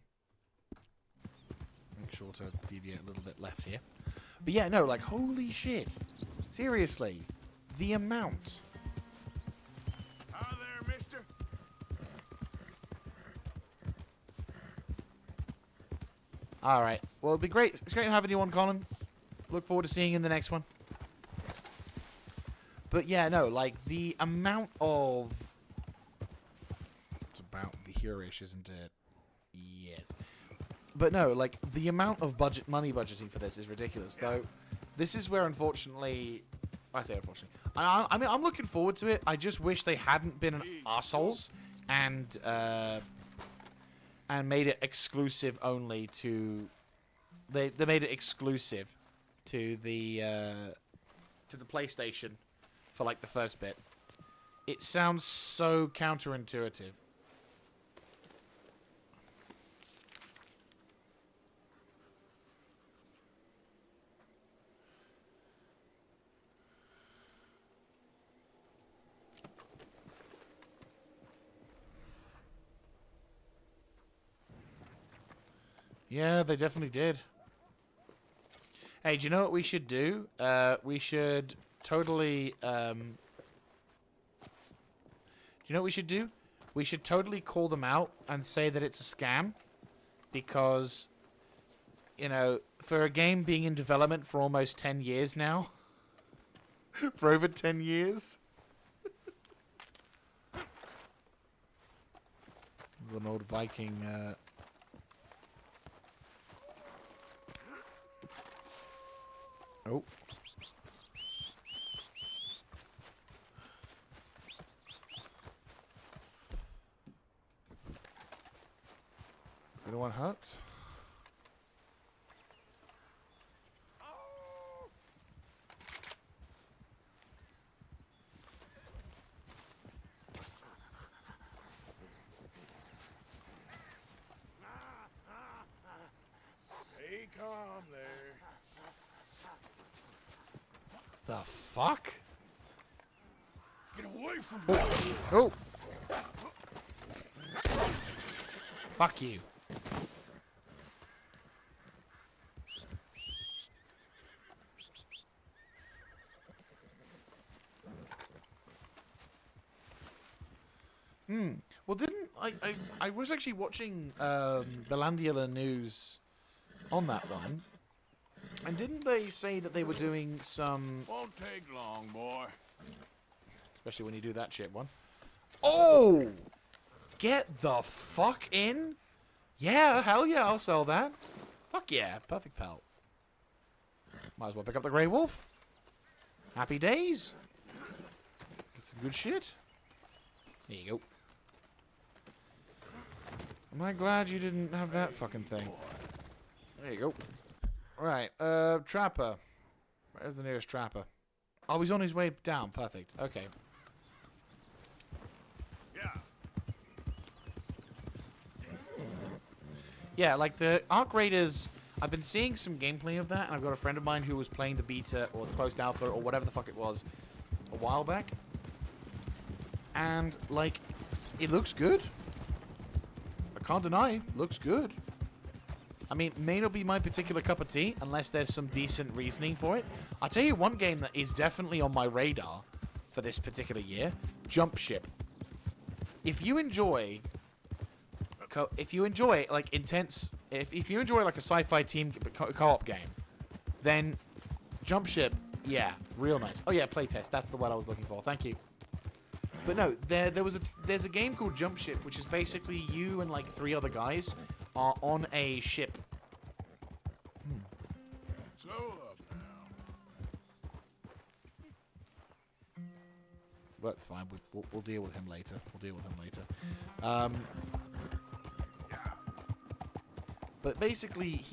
Make sure to deviate a little bit left here. But yeah, no, like, holy shit. Seriously. The amount. Hi there, mister. Alright. Well, it'll be great. It's great having you on, Colin. Look forward to seeing you in the next one. But yeah, no, like, the amount of... It's about the hero-ish, isn't it? Yes. But no, like, the amount of money budgeting for this is ridiculous, though. This is where, unfortunately... I say unfortunately. I mean, I'm looking forward to it. I just wish they hadn't been assholes and made it exclusive only to... They made it exclusive to the PlayStation for, like, the first bit. It sounds so counterintuitive. Yeah, they definitely did. Hey, do you know what we should do? We should totally... do you know what we should do? We should totally call them out and say that it's a scam. Because, you know, for a game being in development for almost 10 years now. For over 10 years. An old Viking... Oh. Is anyone hurt? Stay calm there. The fuck? Get away from me. Oh. Fuck you. Well, didn't I was actually watching Belandiela news on that one. And didn't they say that they were doing some... Won't take long, boy. Especially when you do that shit one. Oh! Get the fuck in? Yeah, hell yeah, I'll sell that. Fuck yeah, perfect pelt. Might as well pick up the Grey Wolf. Happy days. Get some good shit. There you go. Am I glad you didn't have that fucking thing? There you go. Right, Trapper. Where's the nearest Trapper? Oh, he's on his way down. Perfect. Okay. Yeah. Yeah, like the Arc Raiders, I've been seeing some gameplay of that, and I've got a friend of mine who was playing the beta, or the closed alpha, or whatever the fuck it was, a while back. And, like, it looks good. I can't deny, looks good. I mean, may not be my particular cup of tea, unless there's some decent reasoning for it. I'll tell you one game that is definitely on my radar for this particular year. Jump Ship. If you enjoy... If you enjoy, like, intense... If you enjoy, like, a sci-fi team co-op game, then Jump Ship, yeah, real nice. Oh, yeah, playtest. That's the word I was looking for. Thank you. But no, there's a game called Jump Ship, which is basically you and like 3 other guys are on a ship. So up now. Well, that's fine. We'll deal with him later. But basically,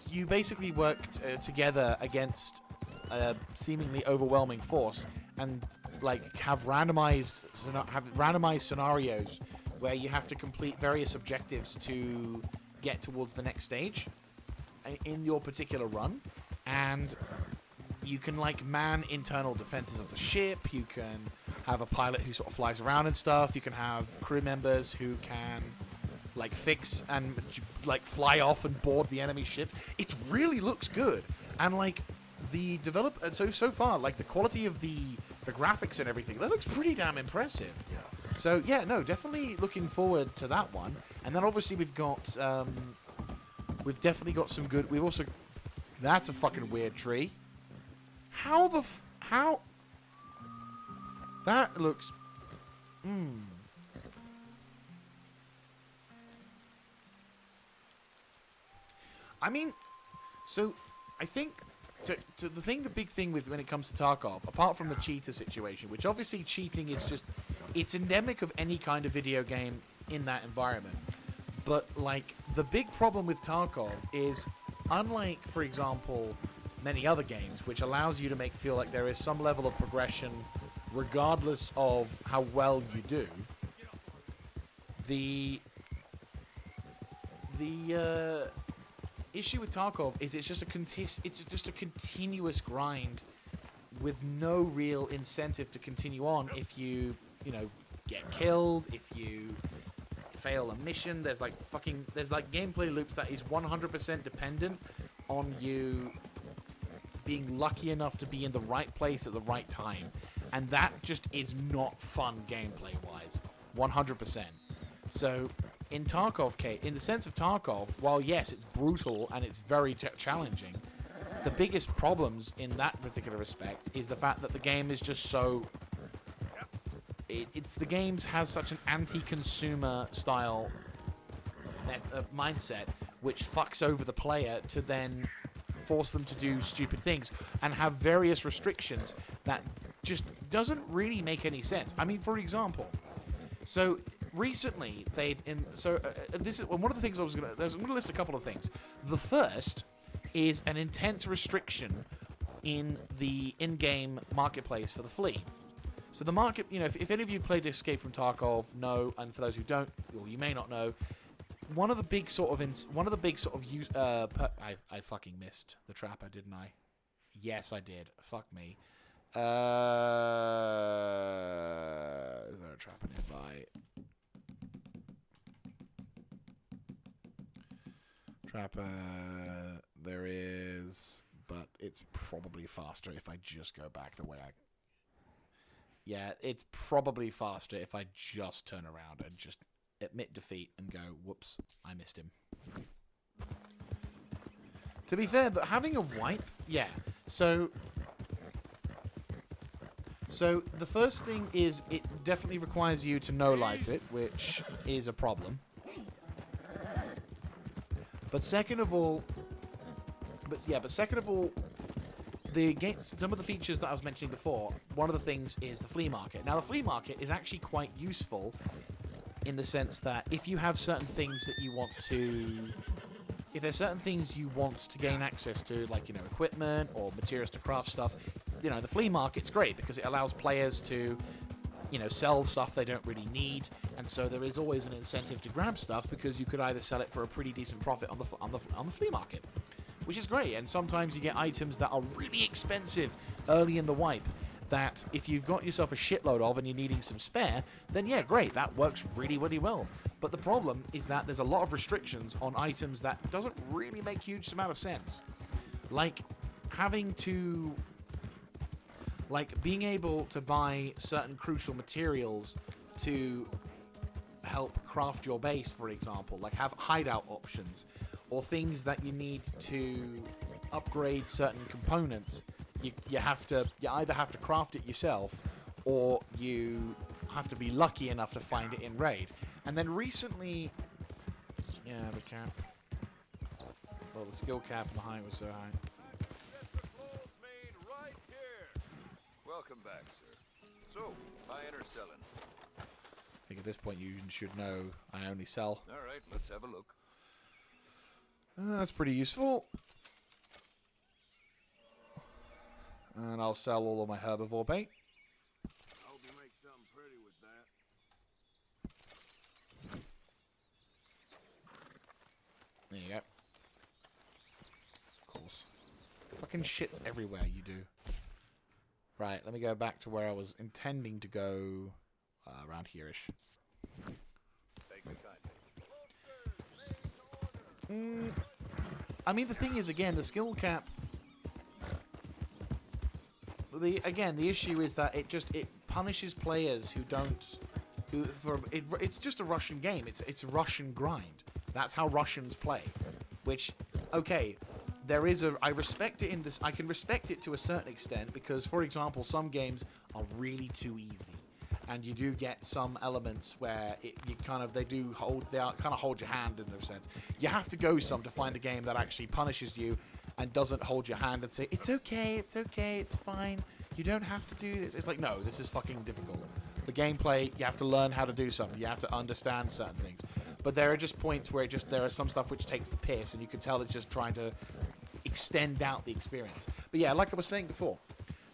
you basically worked together against a seemingly overwhelming force, and like have randomized scenarios where you have to complete various objectives to get towards the next stage in your particular run, and you can like man internal defenses of the ship. You can have a pilot who sort of flies around and stuff. You can have crew members who can like fix and like fly off and board the enemy ship. It really looks good, and like the so far, like the quality of the graphics and everything, that looks pretty damn impressive. So yeah, no, definitely looking forward to that one. And then obviously we've definitely got some good. We've also, that's a fucking weird tree. How that looks. I mean, so I think the big thing with when it comes to Tarkov, apart from the cheater situation, which obviously cheating is just, it's endemic of any kind of video game in that environment. But like the big problem with Tarkov is, unlike, for example, many other games, which allows you to feel like there is some level of progression regardless of how well you do, the issue with Tarkov is it's just a continuous grind with no real incentive to continue on. If you get killed, if you fail a mission, there's like gameplay loops that is 100% dependent on you being lucky enough to be in the right place at the right time, and that just is not fun gameplay wise, 100%. So in the sense of Tarkov, while yes, it's brutal and it's very challenging, the biggest problems in that particular respect is the fact that the game is just so... the game has such an anti-consumer style mindset, which fucks over the player to then force them to do stupid things and have various restrictions that just doesn't really make any sense. I mean, for example, so recently this is one of the things I'm going to list a couple of things. The first is an intense restriction in the in-game marketplace for the fleet. So the market, if any of you played Escape from Tarkov, know, and for those who don't, or you may not know, one of the big sort of I fucking missed the trapper, didn't I? Yes, I did. Fuck me. Is there a trapper nearby? Trapper, there is, but it's probably faster if I just go back the way I... Yeah, it's probably faster if I just turn around and just admit defeat and go, whoops, I missed him. To be fair, but having a wipe, yeah. So the first thing is it definitely requires you to no-life it, which is a problem. But second of all, the game, some of the features that I was mentioning before, one of the things is the flea market. Now, the flea market is actually quite useful in the sense that if you have certain things that you want to... If there's certain things you want to gain access to, like, equipment or materials to craft stuff, the flea market's great because it allows players to, sell stuff they don't really need, and so there is always an incentive to grab stuff because you could either sell it for a pretty decent profit on the flea market, which is great. And sometimes you get items that are really expensive early in the wipe that if you've got yourself a shitload of and you're needing some spare, then yeah, great, that works really, really well. But the problem is that there's a lot of restrictions on items that doesn't really make a huge amount of sense. Like having to... Like being able to buy certain crucial materials to help craft your base, for example, like have hideout options, or things that you need to upgrade certain components. You either have to craft it yourself, or you have to be lucky enough to find it in raid. And then recently, yeah, the cap. Well, the skill cap and the height was so high. Welcome back, sir. So, buying or selling? I think at this point you should know I only sell. All right, let's have a look. That's pretty useful. And I'll sell all of my herbivore bait. I hope you make something pretty with that. There you go. Of course. Fucking shit's everywhere, you do. Right, let me go back to where I was intending to go around here-ish. Thank you kindly. I mean, the thing is, again, the skill cap... The issue is that it punishes players who don't... It's just a Russian game. It's a Russian grind. That's how Russians play. Which, okay... I respect it in this. I can respect it to a certain extent because, for example, some games are really too easy, and you do get some elements where they kind of hold your hand in a sense. You have to go some to find a game that actually punishes you and doesn't hold your hand and say it's okay, it's fine. You don't have to do this. It's like, no, this is fucking difficult. The gameplay, you have to learn how to do something. You have to understand certain things. But there are just points where there are some stuff which takes the piss, and you can tell it's just trying to extend out the experience. But yeah, like I was saying before,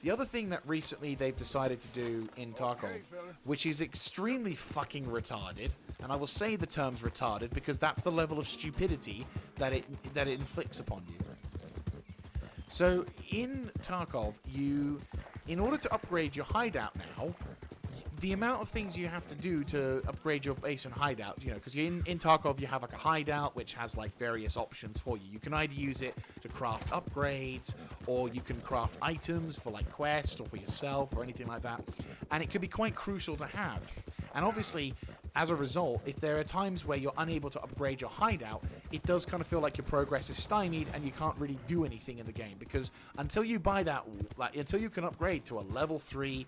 the other thing that recently they've decided to do in Tarkov, which is extremely fucking retarded, and I will say the term's retarded because that's the level of stupidity that it inflicts upon you. So in Tarkov, in order to upgrade your hideout now, the amount of things you have to do to upgrade your base and hideout, because in Tarkov you have like a hideout which has like various options for you. You can either use it to craft upgrades, or you can craft items for like quests or for yourself or anything like that. And it can be quite crucial to have. And obviously, as a result, if there are times where you're unable to upgrade your hideout, it does kind of feel like your progress is stymied and you can't really do anything in the game. Because until you buy that, until you can upgrade to a level 3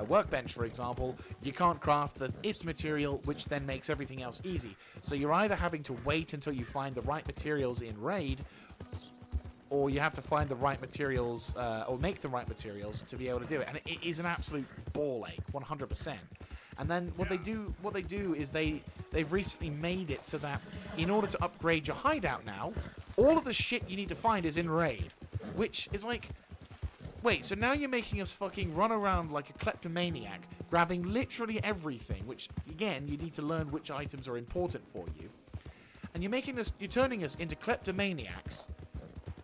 workbench, for example, you can't craft the IS material, which then makes everything else easy. So you're either having to wait until you find the right materials in raid, or you have to find the right materials, or make the right materials to be able to do it. And it is an absolute ball ache, 100%. And then what they do is they've recently made it so that in order to upgrade your hideout now, all of the shit you need to find is in raid, which is like, wait, so now you're making us fucking run around like a kleptomaniac, grabbing literally everything, which, again, you need to learn which items are important for you. And you're turning us into kleptomaniacs,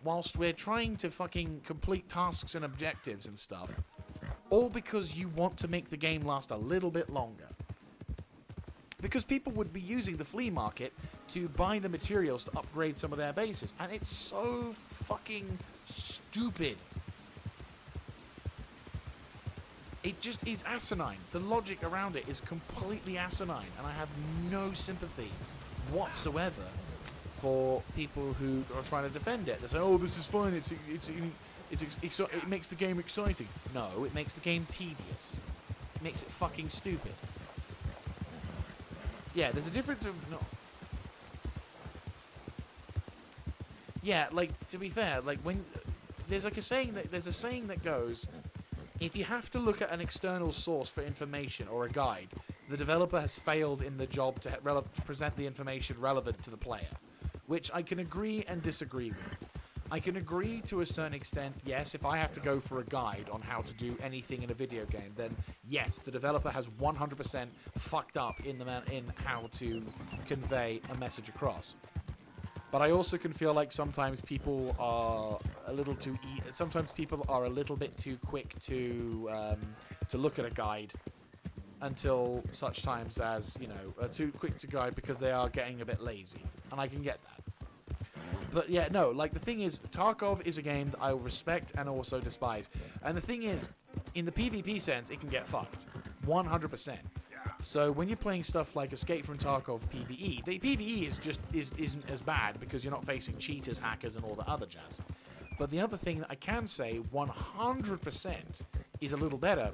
whilst we're trying to fucking complete tasks and objectives and stuff, all because you want to make the game last a little bit longer. Because people would be using the flea market to buy the materials to upgrade some of their bases, and it's so fucking stupid. It just is asinine. The logic around it is completely asinine, and I have no sympathy whatsoever for people who are trying to defend it. They say, "Oh, this is fine. It makes the game exciting." No, it makes the game tedious. It makes it fucking stupid. Yeah, there's a difference of no. Yeah, like to be fair, like when there's a saying that goes, if you have to look at an external source for information or a guide, the developer has failed in the job to present the information relevant to the player, which I can agree and disagree with. I can agree to a certain extent, yes, if I have to go for a guide on how to do anything in a video game, then yes, the developer has 100% fucked up in how to convey a message across. But I also can feel like sometimes people are a little too bit too quick to look at a guide until such times as, too quick to guide because they are getting a bit lazy, and I can get that. But yeah, no, like the thing is, Tarkov is a game that I respect and also despise. And the thing is, in the PvP sense, it can get fucked. 100%. So when you're playing stuff like Escape from Tarkov PvE, the PvE isn't as bad because you're not facing cheaters, hackers, and all the other jazz. But the other thing that I can say 100% is a little better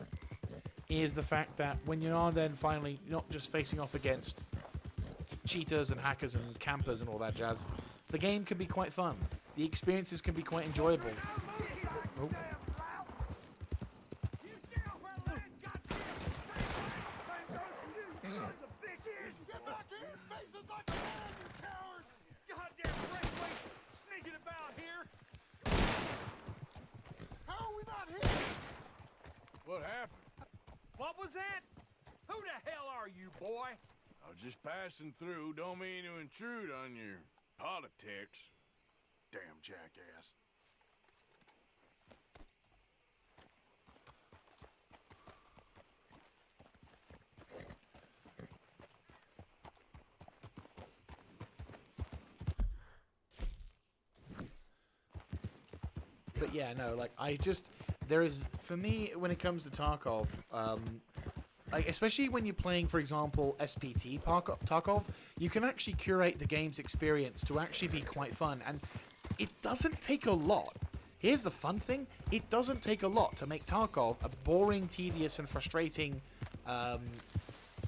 is the fact that when you are then finally not just facing off against cheaters and hackers and campers and all that jazz, the game can be quite fun. The experiences can be quite enjoyable. Oh. Goddamn breakaways sneaking about here. How are we not here? What happened? What was that? Who the hell are you, boy? I was just passing through. Don't mean to intrude on your politics. Damn jackass. But yeah, no, like there is, for me, when it comes to Tarkov, like especially when you're playing, for example, SPT Tarkov, you can actually curate the game's experience to actually be quite fun, and it doesn't take a lot. Here's the fun thing: it doesn't take a lot to make Tarkov a boring, tedious, and frustrating.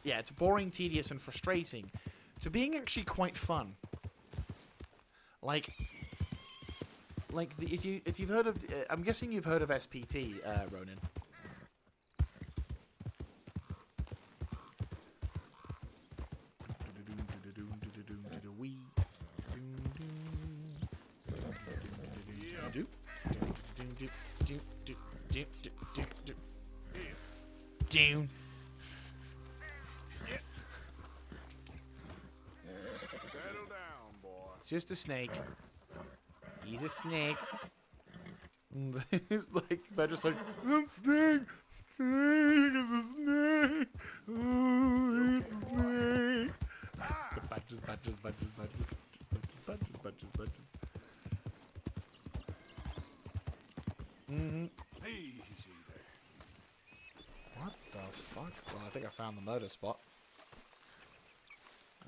It's boring, tedious, and frustrating, to being actually quite fun. If you've heard of, I'm guessing you've heard of SPT, Ronan. Down. Settle down, boy. It's just a snake. He's a snake. It's like, they're just like, snake! Snake! It's a snake! Oh, it's a snake! Bunches. Mm-hmm. Easy there. What the fuck? Well, I think I found the murder spot.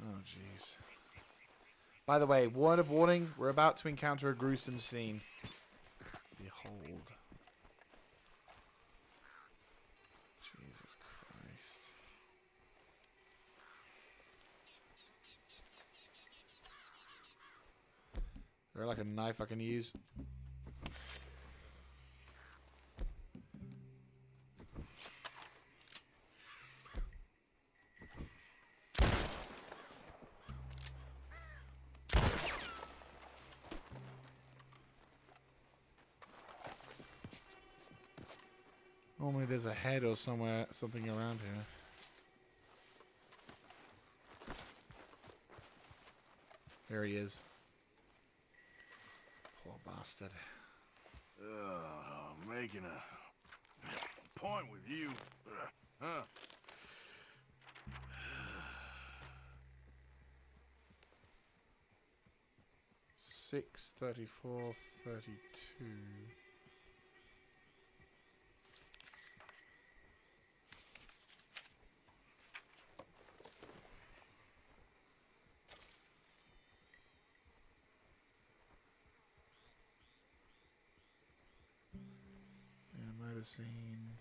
Oh, jeez. By the way, word of warning, we're about to encounter a gruesome scene. Behold. Jesus Christ. Is there like a knife I can use? Normally there's a head or something around here. There he is. Poor bastard. Making a point with you. Huh? 6:34:32. Yeah, magazine.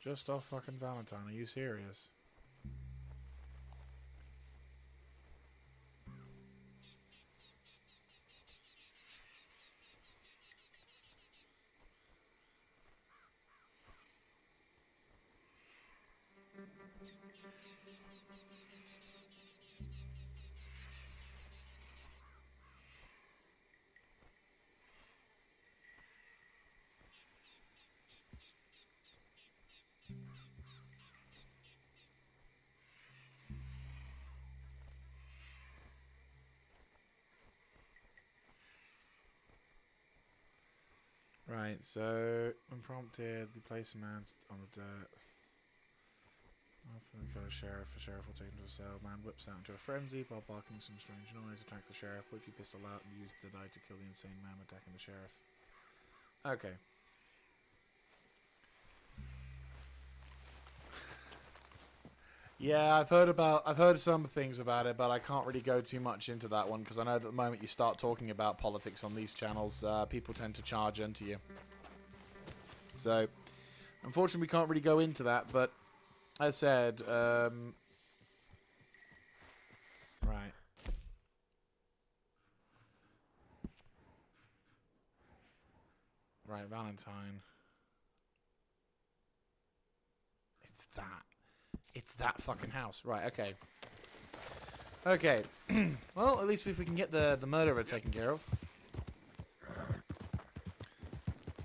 Just off fucking Valentine, are you serious? Right, so when prompted, they place a man on the dirt. After they kill a sheriff, the sheriff will take him to a cell. Man whips out into a frenzy while barking some strange noise, attacks the sheriff, whip your pistol out, and use the die to kill the insane man attacking the sheriff. Okay. Yeah, I've heard some things about it, but I can't really go too much into that one because I know that the moment you start talking about politics on these channels, people tend to charge into you. So, unfortunately, we can't really go into that. But as said, right. Right, Valentine. It's that. It's that fucking house. Right, okay. Okay. Well, at least if we can get the murderer taken care of.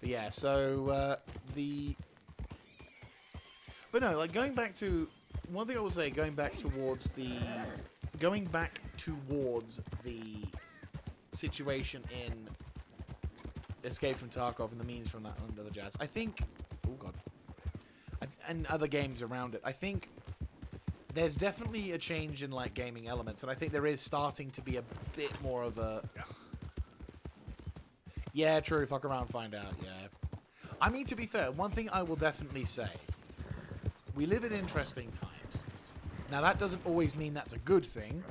But yeah, so, But no, like, going back to... One thing I will say, going back towards the situation in Escape from Tarkov and the means from that under the jazz. I think... Oh, God. And other games around it. I think there's definitely a change in, like, gaming elements, and I think there is starting to be a bit more of a... Yeah, true. Fuck around, find out. Yeah. I mean, to be fair, one thing I will definitely say. We live in interesting times. Now, that doesn't always mean that's a good thing,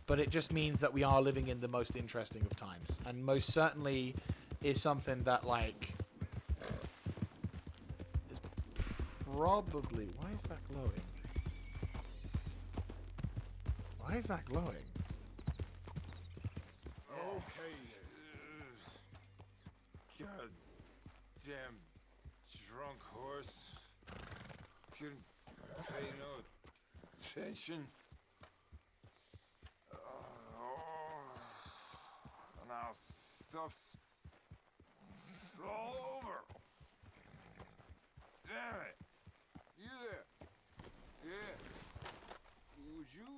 but it just means that we are living in the most interesting of times. And most certainly is something that, like... is probably... Why is that glowing? Why is that glowing? Okay. God damn drunk horse. Couldn't pay no attention. Now stuff's all over. Damn it. You there? Yeah. Would you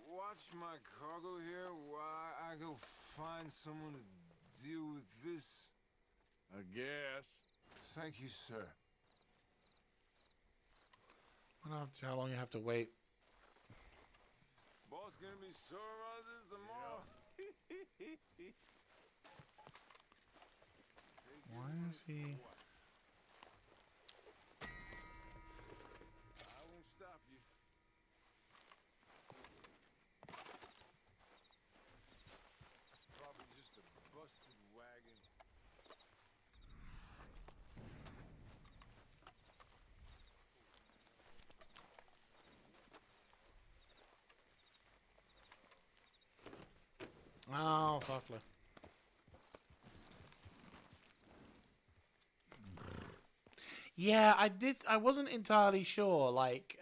watch my cargo here while I go find someone to deal with this? I guess. Thank you, sir. I don't know how long you have to wait. Boss gonna be sore about this tomorrow. Why is he... I won't stop you. It's probably just a busted wagon. Oh, fuckly. Yeah, I wasn't entirely sure, like,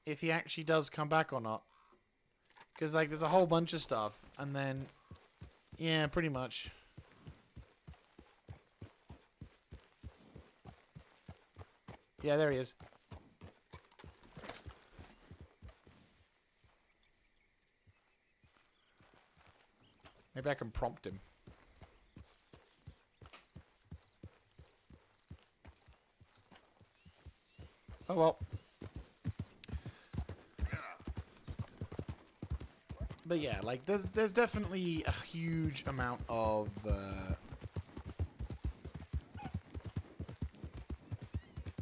if he actually does come back or not. Because, like, there's a whole bunch of stuff, and then, yeah, pretty much. Yeah, there he is. Maybe I can prompt him. Oh well. But yeah, like there's definitely a huge amount of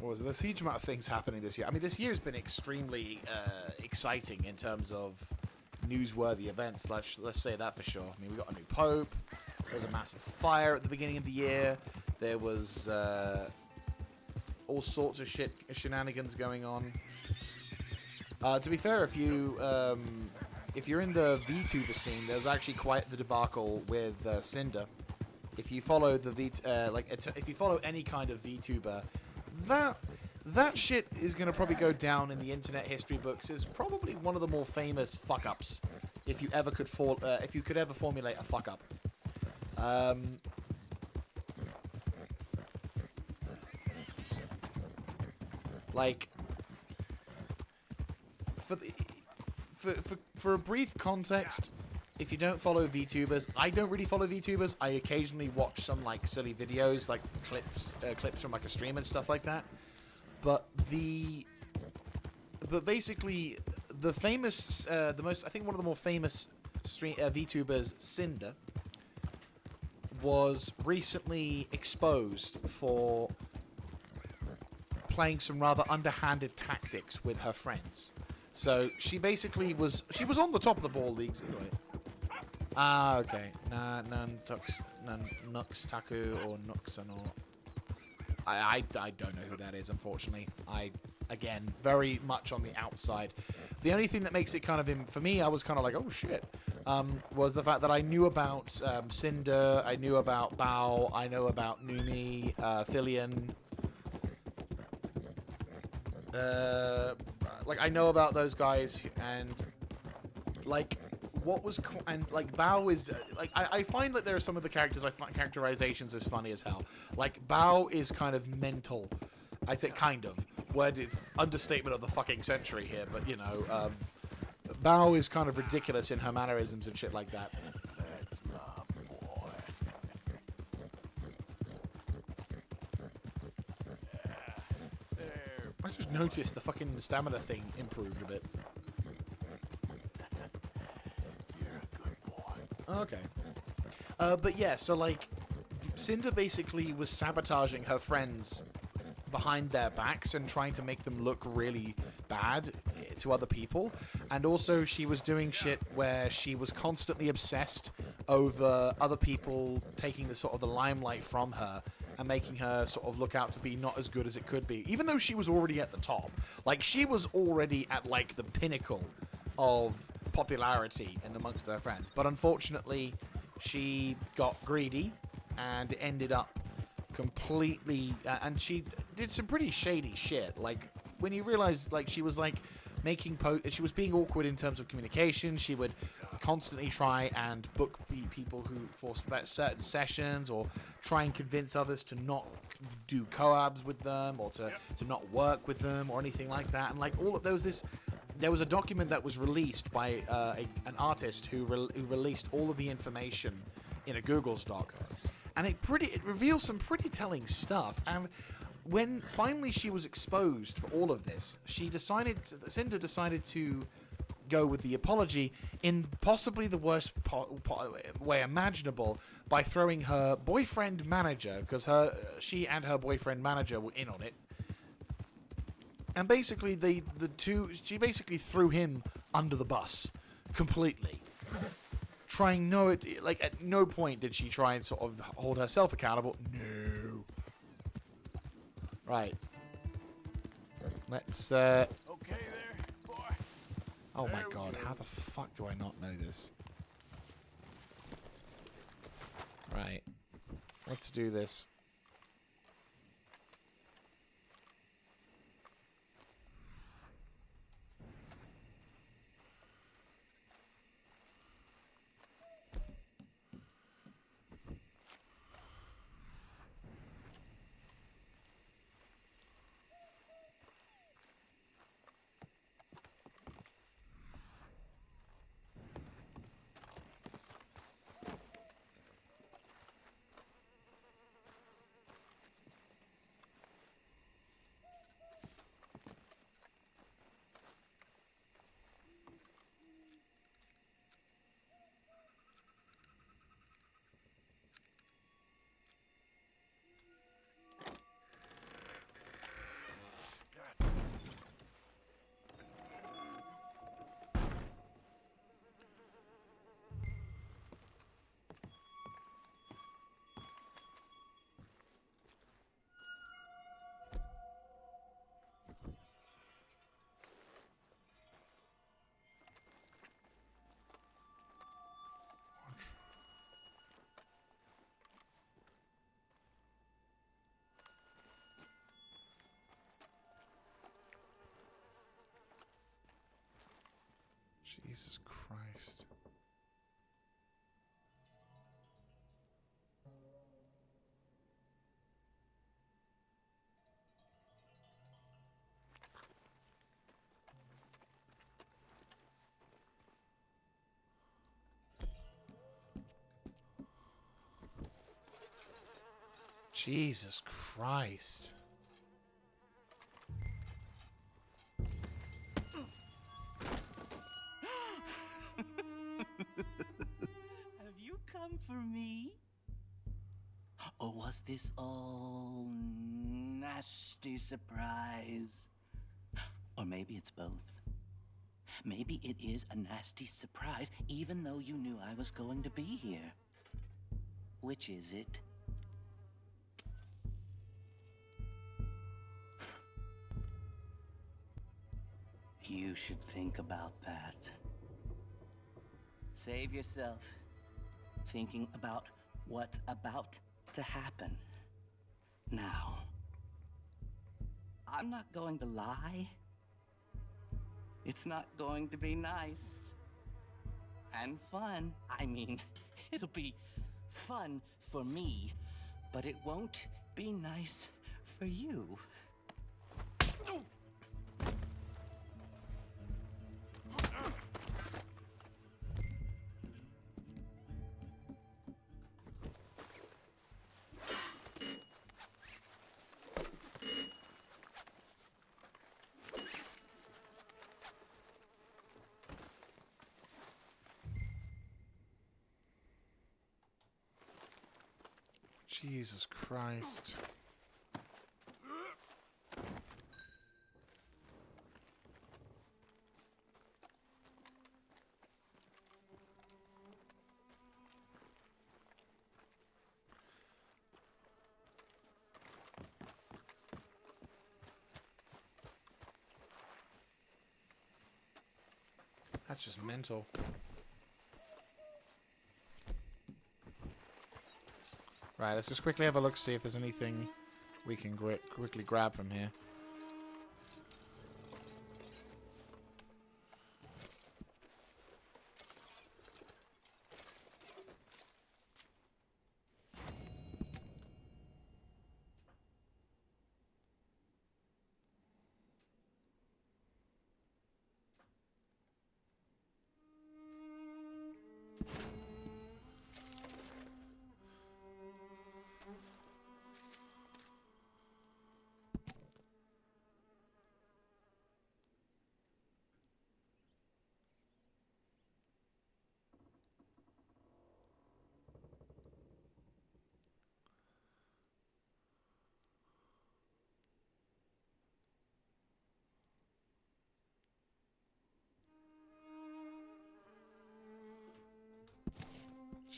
what was it? There's a huge amount of things happening this year. I mean, this year has been extremely exciting in terms of newsworthy events. Let's say that for sure. I mean, we got a new pope. There was a massive fire at the beginning of the year. There was all sorts of shenanigans going on. To be fair, if you're in the VTuber scene, there's actually quite the debacle with Cinder. If you follow the if you follow any kind of VTuber, that shit is gonna probably go down in the internet history books as probably one of the more famous fuck ups. If you could ever formulate a fuck up. Like, for a brief context, if you don't follow VTubers, I don't really follow VTubers. I occasionally watch some like silly videos, like clips from like a stream and stuff like that. But basically, the famous, I think one of the more famous VTubers, Cinder, was recently exposed for playing some rather underhanded tactics with her friends. So she basically was on the top of the ball leagues anyway. Ah, okay. Nux Taku or Nuxanor. I don't know who that is, unfortunately. Again, very much on the outside. The only thing that makes it kind of for me, I was kind of like, oh shit, was the fact that I knew about Cinder, I knew about Bao, I know about Numi, Thilian. Like, I know about those guys, and like, what was and like Bao is like I find that there are some of the characters I find characterizations as funny as hell. Like Bao is kind of mental, I think, kind of worded understatement of the fucking century here, but you know, Bao is kind of ridiculous in her mannerisms and shit like that. That's my boy. There. I just noticed the fucking stamina thing improved a bit. You're a good boy. Okay. But yeah, so like, Cinder basically was sabotaging her friends behind their backs and trying to make them look really bad to other people. And also she was doing shit where she was constantly obsessed over other people taking the sort of the limelight from her and making her sort of look out to be not as good as it could be, even though she was already at the top. Like, she was already at like the pinnacle of popularity in amongst her friends, but unfortunately she got greedy and ended up completely and she did some pretty shady shit. Like, when you realize, like, she was like making she was being awkward in terms of communication. She would constantly try and book people who for certain sessions, or try and convince others to not do collabs with them, or to not work with them or anything like that. And like, all of those, there was a document that was released by an artist who released all of the information in a Google's doc, and it reveals some pretty telling stuff. And when finally she was exposed for all of this, Cinder decided to go with the apology in possibly the worst way imaginable, by throwing her boyfriend manager, because she and her boyfriend manager were in on it. And basically, she basically threw him under the bus completely. At no point did she try and sort of hold herself accountable. No. Right. Let's, Okay there, boy. oh my There we god, go. how the fuck do I not know this? Right. Let's do this. Jesus Christ. Jesus Christ. Have you come for me? Or was this all nasty surprise. Or maybe it's both. Maybe it is a nasty surprise, even though you knew I was going to be here. Which is it? You should think about that. Save yourself thinking about what's about to happen. Now, I'm not going to lie. It's not going to be nice and fun. I mean, it'll be fun for me, but it won't be nice for you. Jesus Christ. That's just mental. Right, let's just quickly have a look, see if there's anything we can quickly grab from here.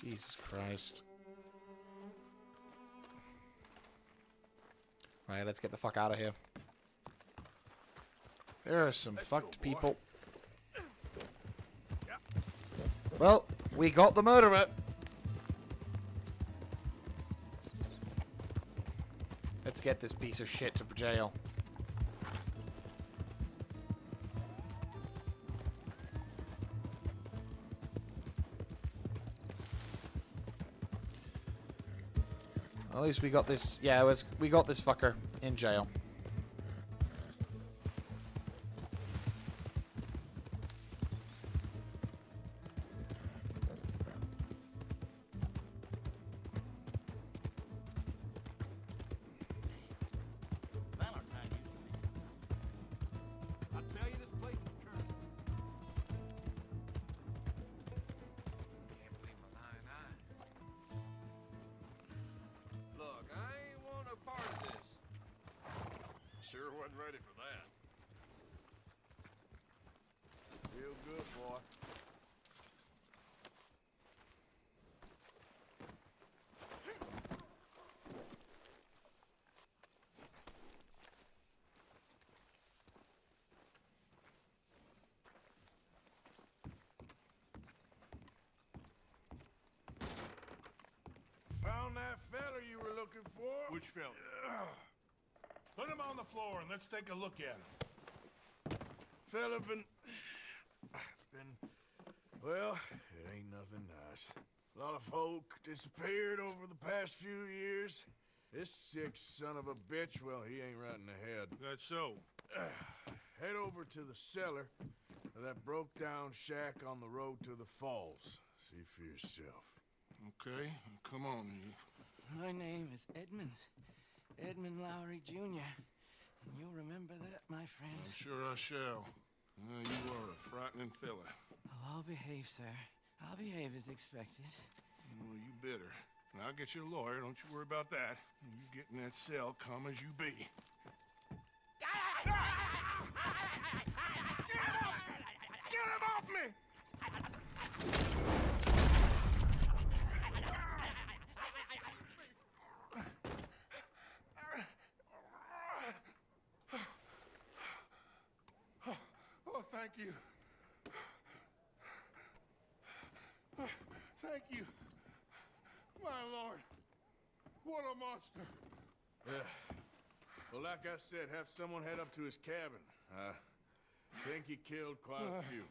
Jesus Christ. Right, let's get the fuck out of here. There are some fucked people. Well, we got the murderer. Let's get this piece of shit to jail. At least we got this. Yeah, we got this fucker in jail. I tell you, this place is cursed. Can't believe my lying eyes. Look, I ain't want a part of this. Sure wasn't ready for that. Real good, boy. Found that fella you were looking for? Which fella? Put him on the floor and let's take a look at him. Fella been... It's been... Well, it ain't nothing nice. A lot of folk disappeared over the past few years. This sick son of a bitch, well, he ain't right in the head. That's so. Head over to the cellar of that broke-down shack on the road to the falls. See for yourself. Okay, come on, you. My name is Edmund. Edmund Lowry Jr. And you'll remember that, my friend. I'm sure I shall. You are a frightening fella. Oh, I'll behave, sir. I'll behave as expected. Well, you better. And I'll get you a lawyer, don't you worry about that. And you get in that cell, calm as you be. Get him off me! Oh, thank you. Thank you. My lord. What a monster. Yeah. Well, like I said, have someone head up to his cabin. I think he killed quite a few.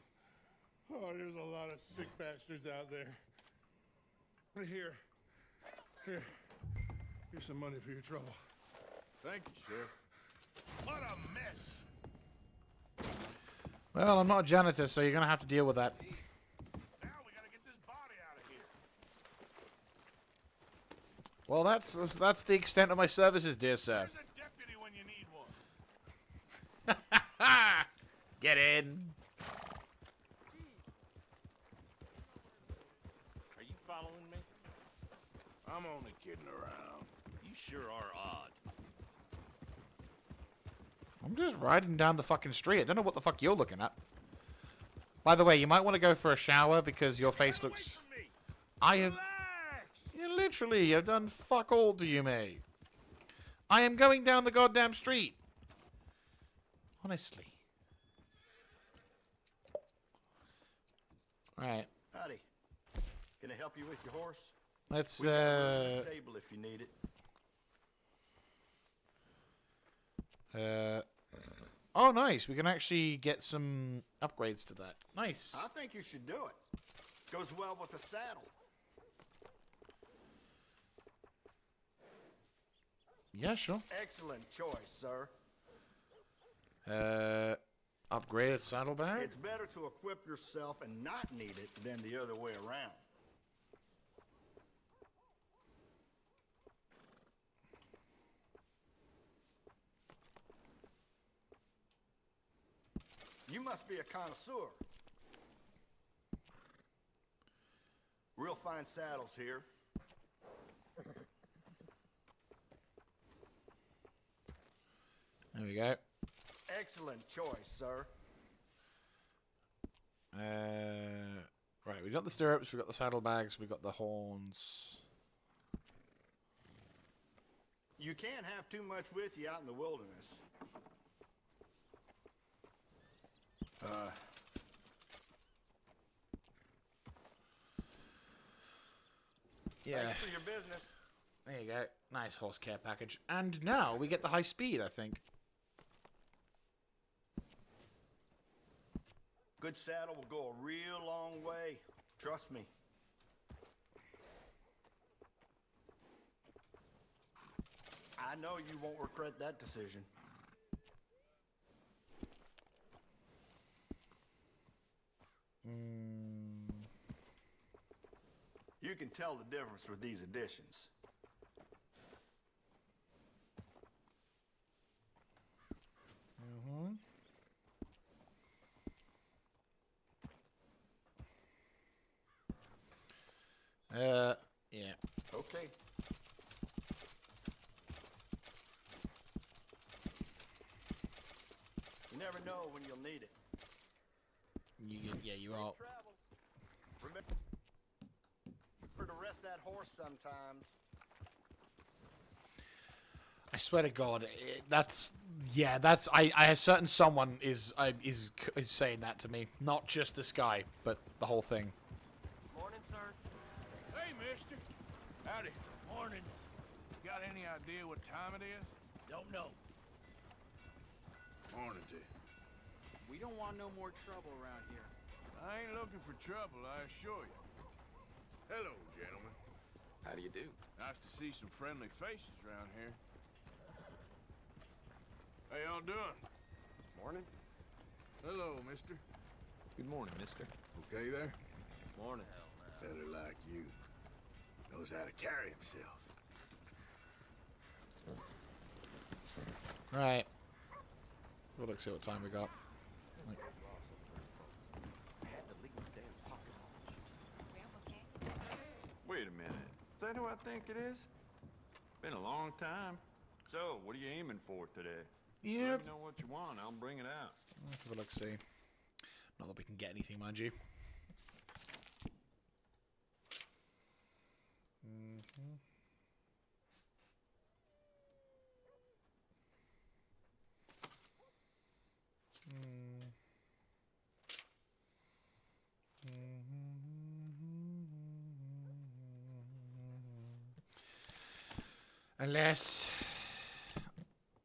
Oh, there's a lot of sick bastards out there. Here. Here's some money for your trouble. Thank you, Sheriff. What a mess. Well, I'm not a janitor, so you're going to have to deal with that. Now we gotta get this body out of here. Well, that's the extent of my services, dear sir. There's a deputy when you need one. Get in. Are you following me? I'm only kidding around. You sure are odd. I'm just riding down the fucking street. I don't know what the fuck you're looking at. By the way, you might want to go for a shower because your face Get away looks... from me. I have... Relax. Yeah, literally, I've done fuck all to you, mate. I am going down the goddamn street. Honestly. Right. Howdy. Can I help you with your horse? Let's, We got room in the stable if you need it. Oh, nice. We can actually get some upgrades to that. Nice. I think you should do it. Goes well with the saddle. Yeah, sure. Excellent choice, sir. Upgraded saddlebag? It's better to equip yourself and not need it than the other way around. You must be a connoisseur. Real fine saddles here. There we go. Excellent choice, sir. Right, we got the stirrups, we got the saddlebags, we got the horns. You can't have too much with you out in the wilderness. Yeah. Thanks for your business. There you go. Nice horse care package. And now we get the high speed, I think. Good saddle will go a real long way. Trust me. I know you won't regret that decision. You can tell the difference with these additions. Yeah. Okay. You never know when you'll need it. Yeah, you are. Remember to rest that horse sometimes. I swear to God, I a certain someone is saying that to me. Not just this guy, but the whole thing. Morning, sir. Hey, mister. Howdy. Morning. Got any idea what time it is? Don't know. Morning to you. We don't want no more trouble around here. I ain't looking for trouble, I assure you. Hello, gentlemen. How do you do? Nice to see some friendly faces around here. How y'all doing? Morning. Hello, mister. Good morning, mister. Okay there? Morning. Fella like you knows how to carry himself. Right. We'll look see what time we got. Wait a minute. Is that who I think it is? Been a long time. So, what are you aiming for today? Yeah. Let me know what you want. I'll bring it out. Let's have a look. See. Not that we can get anything, mind you. Unless...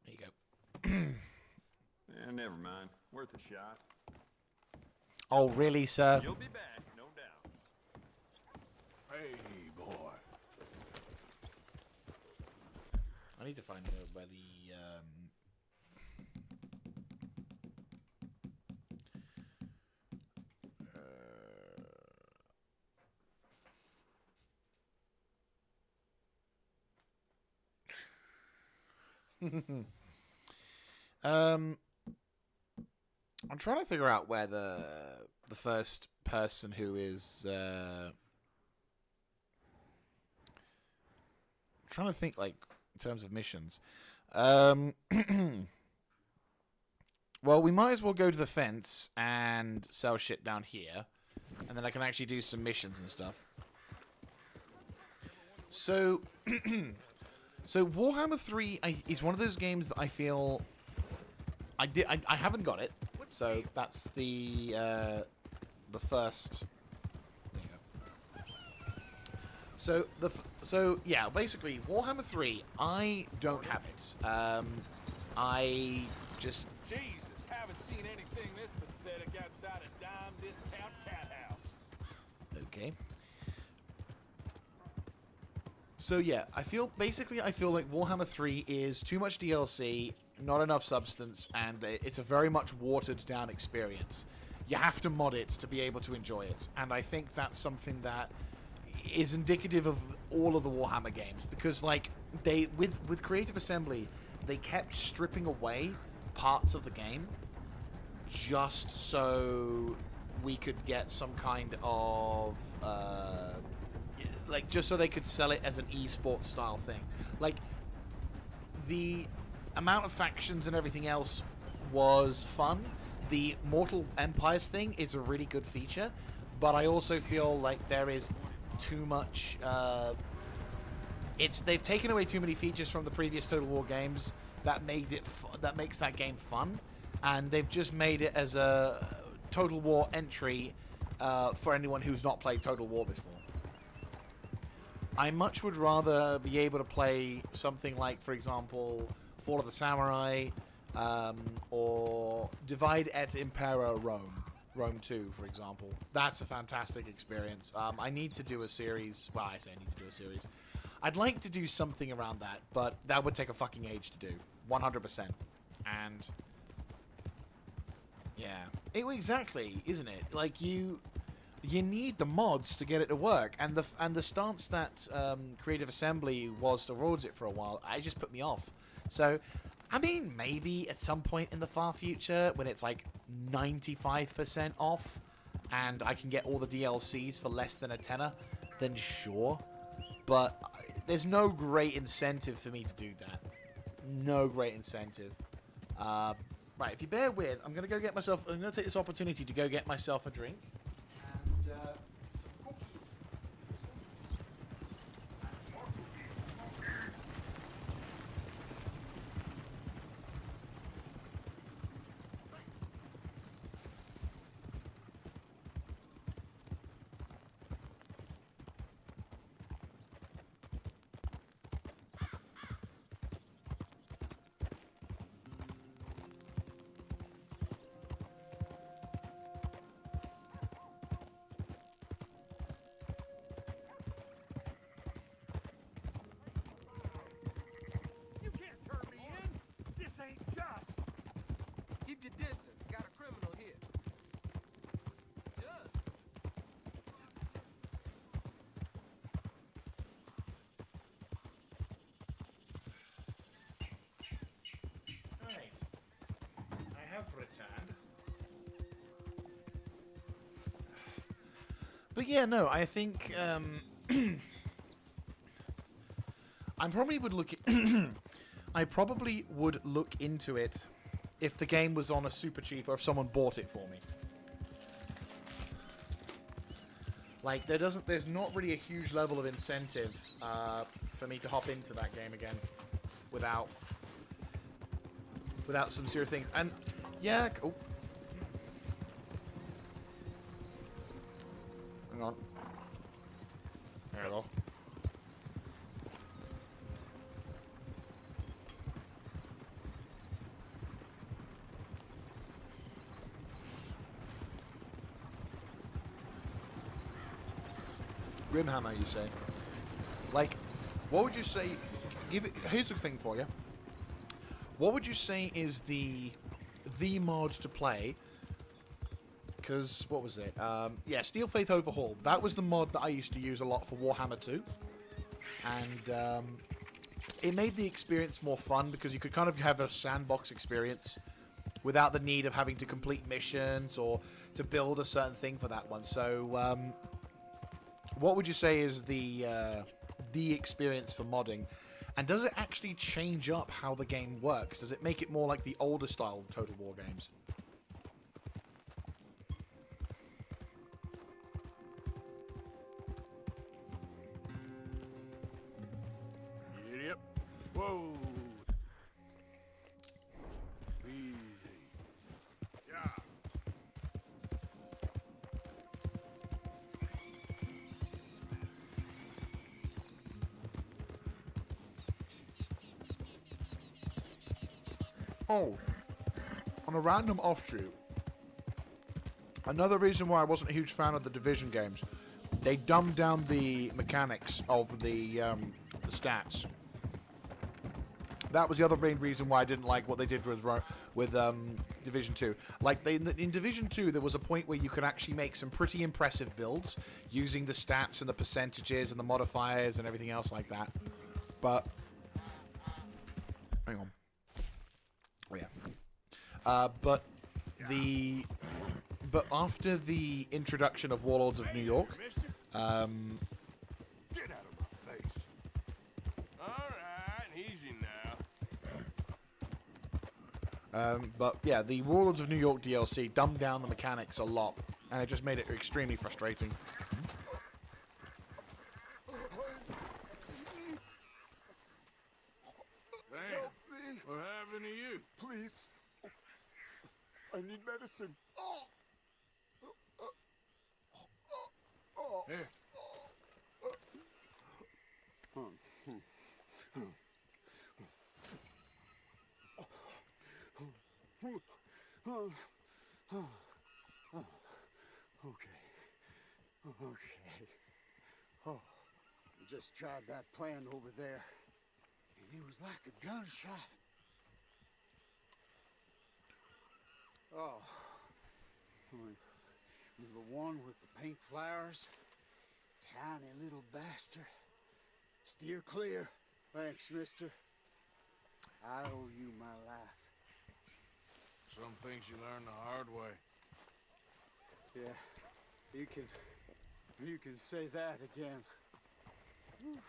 There you go. Yeah, never mind. Worth a shot. Oh, really, sir? You'll be back, no doubt. Hey, boy. I need to find where the... I'm trying to figure out where the first person who is trying to think like in terms of missions. Well, we might as well go to the fence and sell shit down here, and then I can actually do some missions and stuff. So, so Warhammer 3 is one of those games that I feel I haven't got it, so that's the first. There you go. So yeah, basically Warhammer 3, I don't have it. I just Jesus, haven't seen anything this pathetic outside a dime discount cat house. okay. So yeah, I feel like Warhammer 3 is too much DLC, not enough substance, and it's a very much watered down experience. You have to mod it to be able to enjoy it, and I think that's something that is indicative of all of the Warhammer games, because like they with Creative Assembly, they kept stripping away parts of the game just so we could get some kind of like just so they could sell it as an esports style thing. Like the amount of factions and everything else was fun. The Mortal Empires thing is a really good feature, but I also feel like there is too much. They've taken away too many features from the previous Total War games that makes that game fun, and they've just made it as a Total War entry for anyone who's not played Total War before. I much would rather be able to play something like, for example, Fall of the Samurai, or Divide et Impera Rome 2, for example. That's a fantastic experience. I need to do a series. Well, I say I need to do a series. I'd like to do something around that, but that would take a fucking age to do. 100%. And yeah. Exactly, isn't it? Like, you need the mods to get it to work, and the stance that Creative Assembly was towards it for a while, it just put me off. So, I mean, maybe at some point in the far future, when it's like 95% off, and I can get all the DLCs for less than a tenner, then sure. But there's no great incentive for me to do that. No great incentive. Right, if you bear with, I'm going to take this opportunity to go get myself a drink. And some cookies. You can't turn me in. This ain't just. Keep your distance. Got a criminal here. Just. Right. I have returned. But yeah, no, I think I probably would look. I probably would look into it if the game was on a super cheap or if someone bought it for me. Like there's not really a huge level of incentive for me to hop into that game again without some serious things. And yeah, oh. Hang on. There we go. Grimhammer, you say? Like, what would you say? Here's the thing for you. What would you say is the mod to play? Because what was it? Yeah, Steel Faith Overhaul. That was the mod that I used to use a lot for Warhammer 2, and it made the experience more fun because you could kind of have a sandbox experience without the need of having to complete missions or to build a certain thing for that one. So. What would you say is the experience for modding, and does it actually change up how the game works? Does it make it more like the older style Total War games? Yep. Whoa. Easy. Yeah. Oh, on a random offshoot, another reason why I wasn't a huge fan of the Division games, they dumbed down the mechanics of the stats. That was the other main reason why I didn't like what they did with Division 2. Like, in Division 2, there was a point where you could actually make some pretty impressive builds using the stats and the percentages and the modifiers and everything else like that. But, hang on. Oh, yeah. But after the introduction of Warlords of New York, Get out of my face. All right, easy now. but yeah, the Warlords of New York DLC dumbed down the mechanics a lot, and it just made it extremely frustrating. Damn. What happened to you? Please. I need medicine. Here. Okay. Oh, just tried that plan over there, and it was like a gunshot. Oh, the one with the pink flowers, tiny little bastard. Steer clear. Thanks, mister. I owe you my life. Some things you learn the hard way. Yeah, you can say that again. Whew.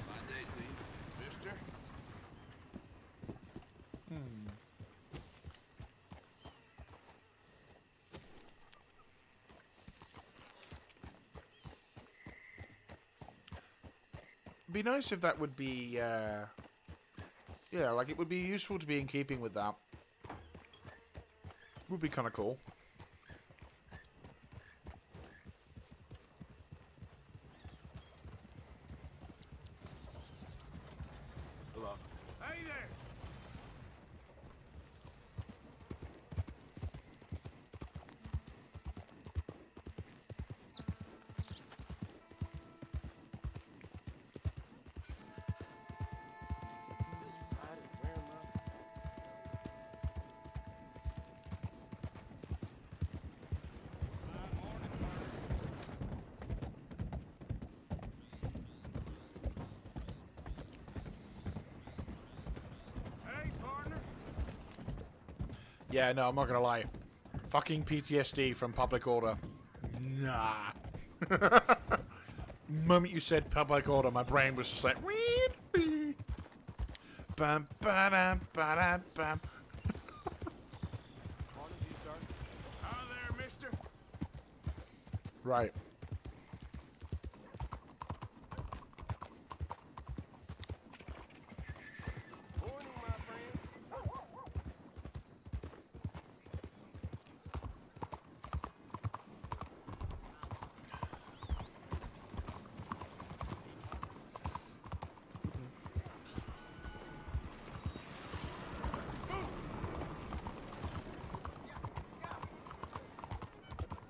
My day to you, mister. It'd be nice if that would be, yeah, like it would be useful to be in keeping with that. Would be kind of cool. Hello. Hey there! Yeah, no, I'm not gonna lie. Fucking PTSD from public order. Nah. Moment you said public order, my brain was just like. Bam, ba-dam, ba-dam, bam. Morning to you, sir. Hi there, mister. Right. Morning, my friend.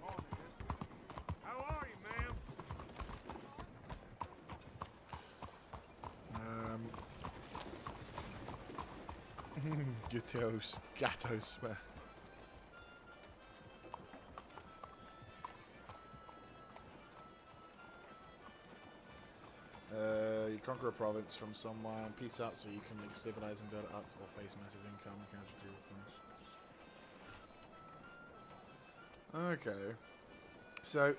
Morning, mister. How are you, ma'am? Gatos, man. You conquer a province from someone, peace out so you can stabilize and build it up or face massive income. Okay. So,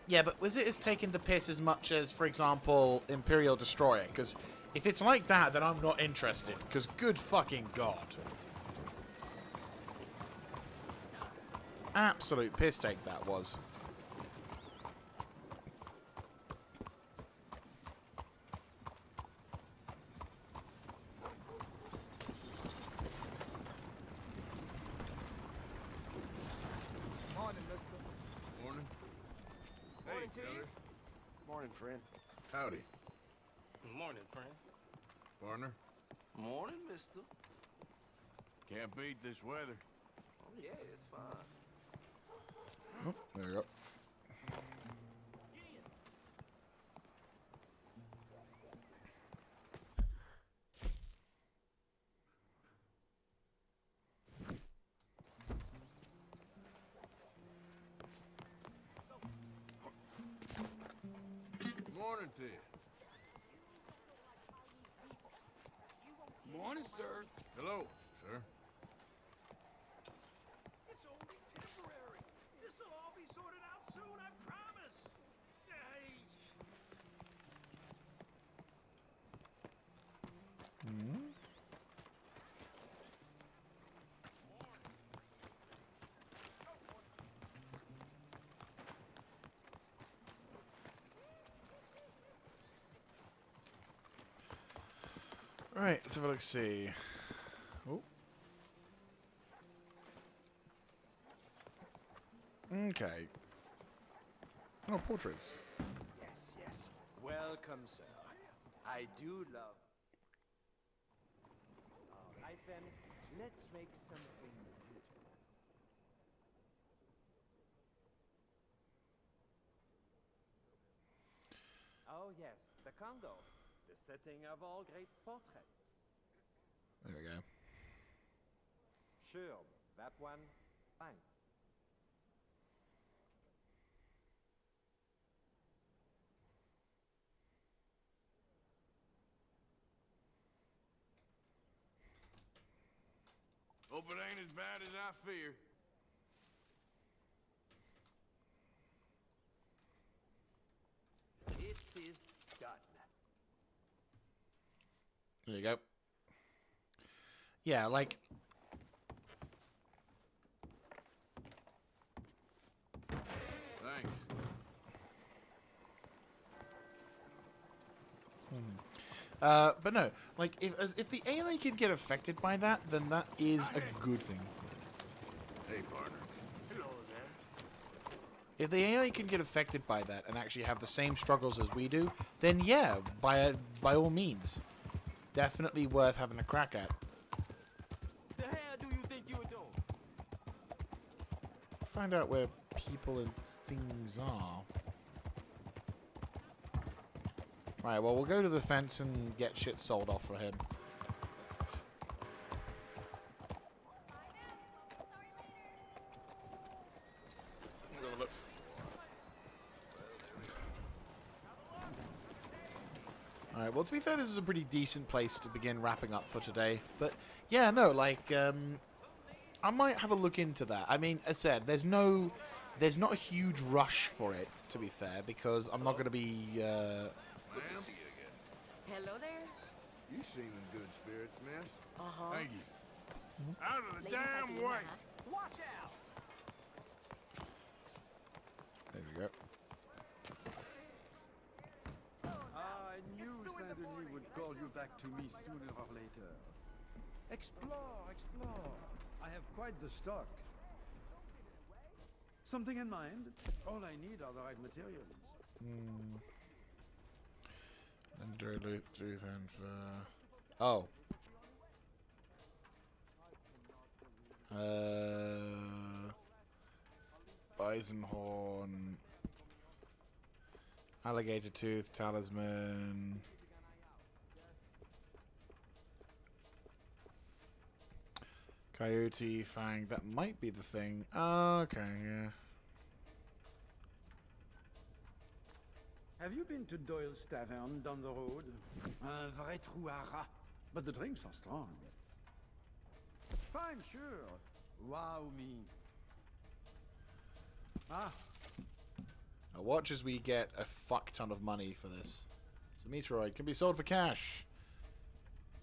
yeah, but was it as taking the piss as much as, for example, Imperial Destroyer? Because if it's like that, then I'm not interested. Because good fucking god. Absolute piss take that was. Morning, mister. Morning. Morning to you. fellas. Morning, friend. Howdy, Morning, friend. partner. Morning, mister. Can't beat this weather. Oh, yeah, it's fine. Oh, there we go. Morning to you. Morning, sir. Hello, sir. It's only temporary. This'll all be sorted out soon, I promise. Hey. Right, let's have a look. See. Oh. Okay. Oh, portraits. Yes, yes. Welcome, sir. I do love. All right, then. Let's make something beautiful. Oh, yes, the Congo. The setting of all great portraits. There we go. Sure, that one. Fine. Hope it ain't as bad as I fear. It is done. There you go. Yeah, like. Thanks. But no, like if the AI can get affected by that, then that is a good thing. Hey, partner. Hello there. If the AI can get affected by that and actually have the same struggles as we do, then yeah, by all means, definitely worth having a crack at. The hell do you think you're doing? Find out where people and things are. Right, well, we'll go to the fence and get shit sold off for him. Alright, well, to be fair, this is a pretty decent place to begin wrapping up for today. But, yeah, no, like, I might have a look into that. I mean, as I said, there's not a huge rush for it, to be fair, because I'm not going to be. Ma'am? Hello there. You seem in good spirits, miss. Uh-huh. Thank you. Out of the damn way! Watch out! There we go. I knew Saint-Denis would call you back to me sooner or later. Explore, explore. I have quite the stock. Something in mind? All I need are the right materials. And truth and oh. Bison horn, alligator tooth, talisman. Coyote fang, that might be the thing. Oh, okay, yeah. Have you been to Doyle's Tavern down the road? Un vrai trou à rats. But the drinks are strong. Fine, sure. Wow me. Ah. Now watch as we get a fuck ton of money for this. So meteoroid can be sold for cash.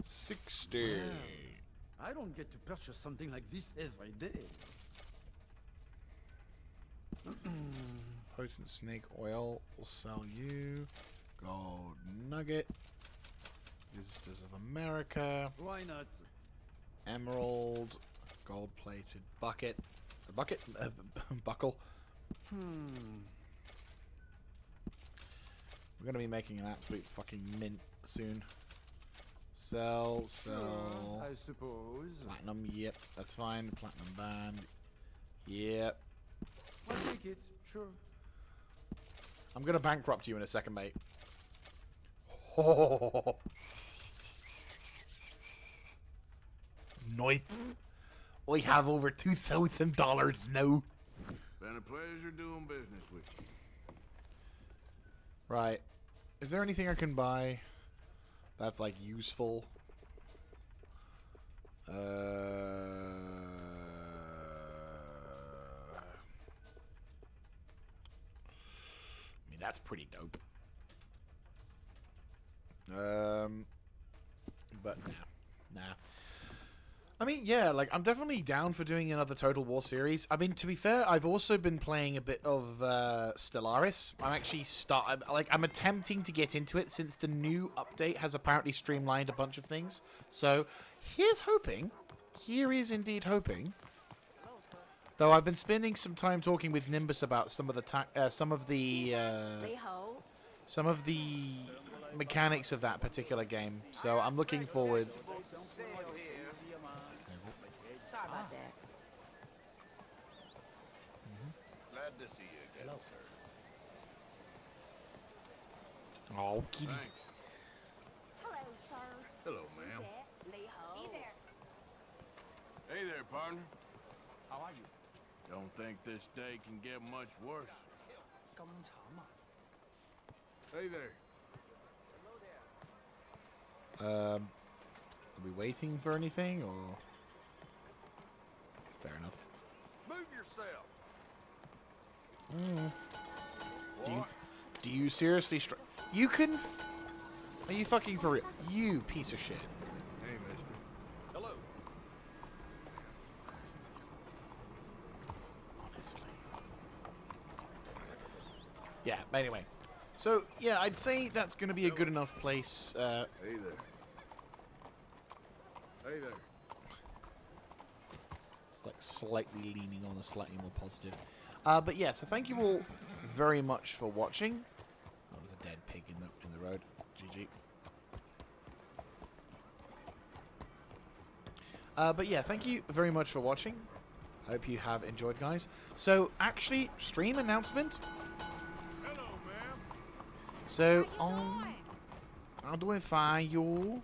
60. Well, I don't get to purchase something like this every day. Potent snake oil will sell you. Gold nugget. Visitors of America. Why not? Emerald. Gold plated bucket. A bucket? Buckle. We're gonna be making an absolute fucking mint soon. Sell. Sure, I suppose. Platinum, yep, that's fine. Platinum band. Yep. I'll take it, sure. I'm gonna bankrupt you in a second, mate. Oh. Nice. We have over $2,000 now. Been a pleasure doing business with you. Right. Is there anything I can buy that's like useful? I mean, that's pretty dope. But nah. I mean, yeah, like, I'm definitely down for doing another Total War series. I mean, to be fair, I've also been playing a bit of Stellaris. I'm actually I'm attempting to get into it since the new update has apparently streamlined a bunch of things. So, here's hoping. Here is indeed hoping. Though I've been spending some time talking with Nimbus about some of the mechanics of that particular game. So, I'm looking forward. Sorry about that. Glad to see you again, sir. Oh, kitty. Thanks. Hello, sir. Hello, ma'am. Hey there, partner. How are you? Don't think this day can get much worse. Hey there. Are we waiting for anything, or? Fair enough. Move yourself. Do you seriously you can... Are you fucking for real? You piece of shit. Hey, mister. Hello. Honestly. Yeah, but anyway. So, yeah, I'd say that's going to be a good enough place. Hey there. Hey there. It's like slightly leaning on a slightly more positive. But yeah, so thank you all very much for watching. Oh, there's a dead pig in the road. GG. But yeah, thank you very much for watching. I hope you have enjoyed, guys. So, actually, stream announcement. Hello, ma'am. So, I'm doing fine, you.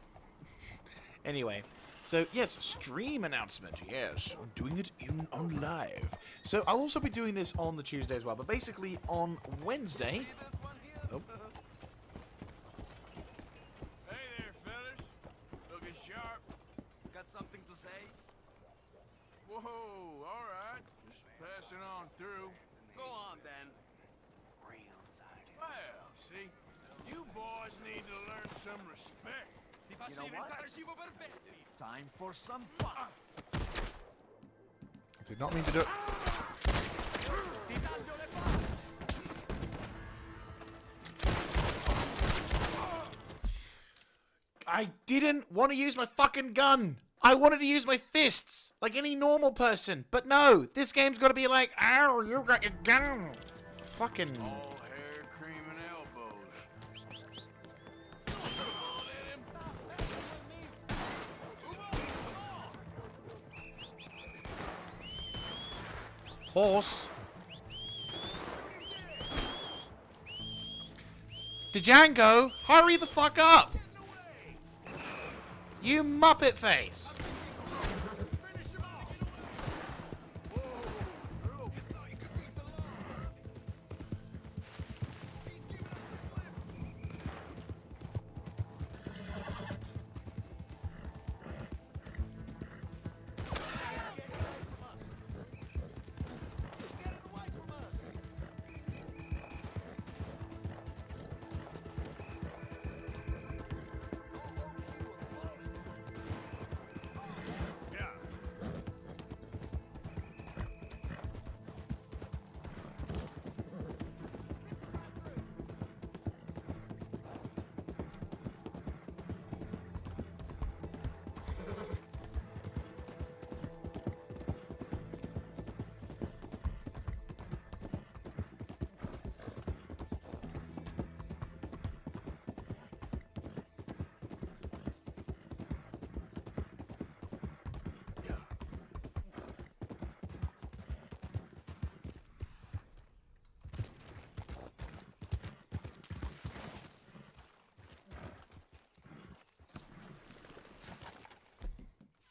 Anyway, so yes, stream announcement. Yes, I'm doing it on live. So I'll also be doing this on the Tuesday as well. But basically, on Wednesday. Oh. Hey there, fellas. Looking sharp. Got something to say? Whoa, all right. Just pass it on through. Go on, then. Real side. Well, see, you boys need to learn some respect. You know what? Time for some fun. Did not mean to do it. I didn't want to use my fucking gun. I wanted to use my fists, like any normal person. But no, this game's got to be like, ow, you got your gun. Fucking... All hair, cream, and elbows. Horse. Django, hurry the fuck up! You muppet face!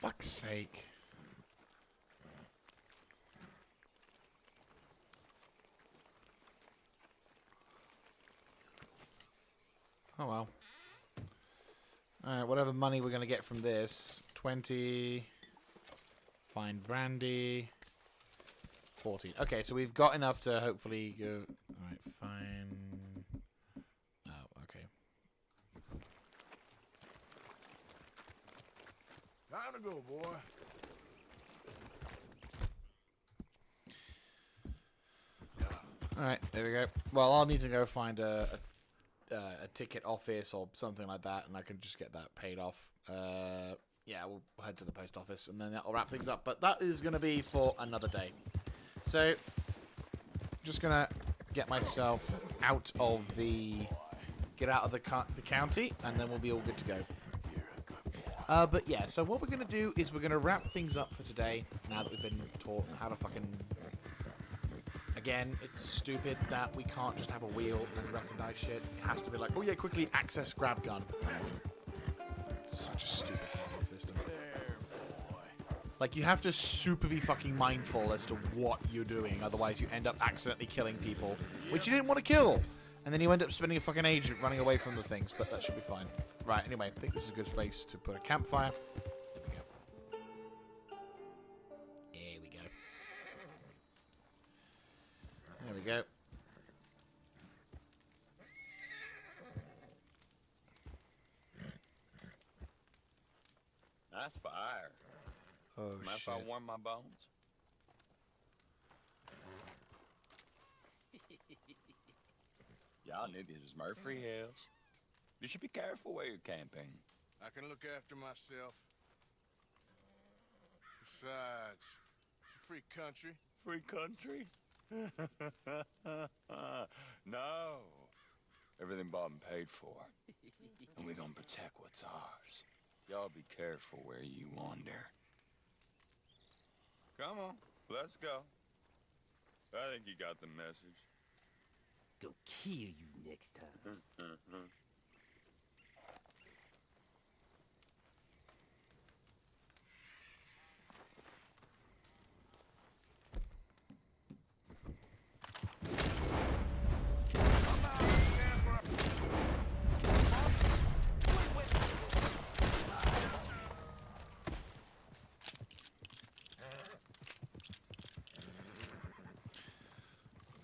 Fuck's sake. Oh well. Alright, whatever money we're gonna get from this. 20. Find brandy. 14. Okay, so we've got enough to hopefully go... Alright, fine. Oh, okay. Time to go, boy. Alright, there we go. Well, I'll need to go find a ticket office or something like that, and I can just get that paid off. Yeah, we'll head to the post office, and then that'll wrap things up. But that is going to be for another day. So, just going to get myself out of the... Get out of the county, and then we'll be all good to go. But yeah, so what we're going to do is we're going to wrap things up for today, now that we've been taught how to fucking... Again, it's stupid that we can't just have a wheel and recognize shit. It has to be like, oh yeah, quickly access grab gun. Such a stupid fucking system. Like, you have to super be fucking mindful as to what you're doing, otherwise you end up accidentally killing people, which you didn't want to kill. And then you end up spending a fucking age running away from the things, but that should be fine. Right, anyway, I think this is a good place to put a campfire. There we go. There we go. There we go. Nice fire. Oh, Mind if I warm my bones? Y'all knew this was Murphy Hills. You should be careful where you're camping. I can look after myself. Besides, it's a free country. Free country? No. Everything bought and paid for. And we're gonna protect what's ours. Y'all be careful where you wander. Come on, let's go. I think you got the message. Go kill you next time.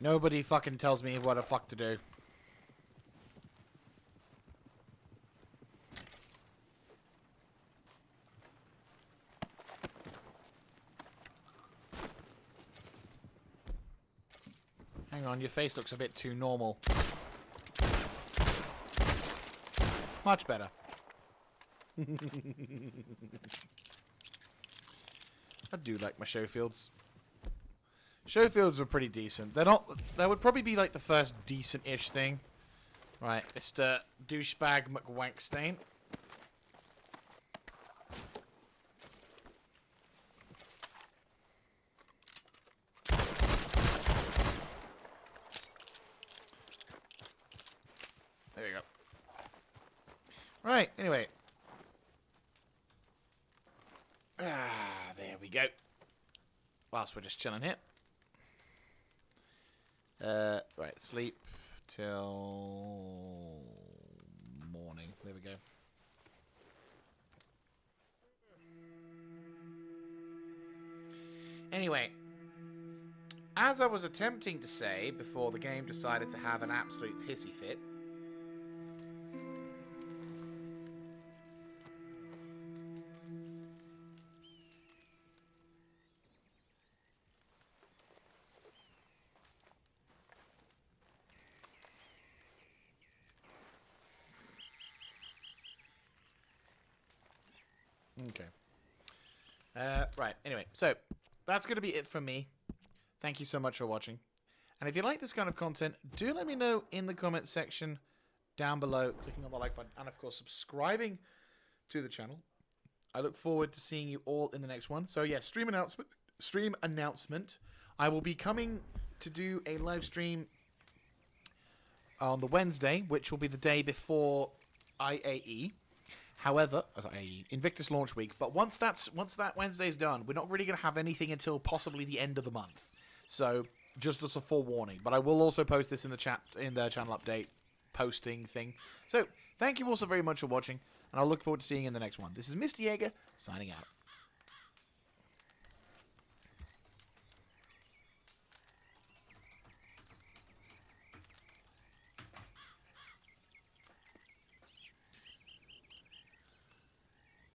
Nobody fucking tells me what the fuck to do. Hang on, your face looks a bit too normal. Much better. I do like my show fields. Show fields are pretty decent. They're not... That would probably be like the first decent-ish thing. Right, Mr. Douchebag McWankstein. There you go. Right, anyway. There we go. Whilst we're just chilling here. Right, sleep till morning. There we go. Anyway, as I was attempting to say before the game decided to have an absolute pissy fit, okay. Right, anyway, so that's going to be it from me. Thank you so much for watching. And if you like this kind of content, do let me know in the comment section down below, clicking on the like button, and of course subscribing to the channel. I look forward to seeing you all in the next one. So yeah, stream announcement. I will be coming to do a live stream on the Wednesday, which will be the day before IAE. However, as Invictus launch week, but once that Wednesday's done, we're not really going to have anything until possibly the end of the month. So just as a forewarning. But I will also post this in the chat, in the channel update posting thing. So thank you all so very much for watching, and I'll look forward to seeing you in the next one. This is Mr. Jaeger signing out.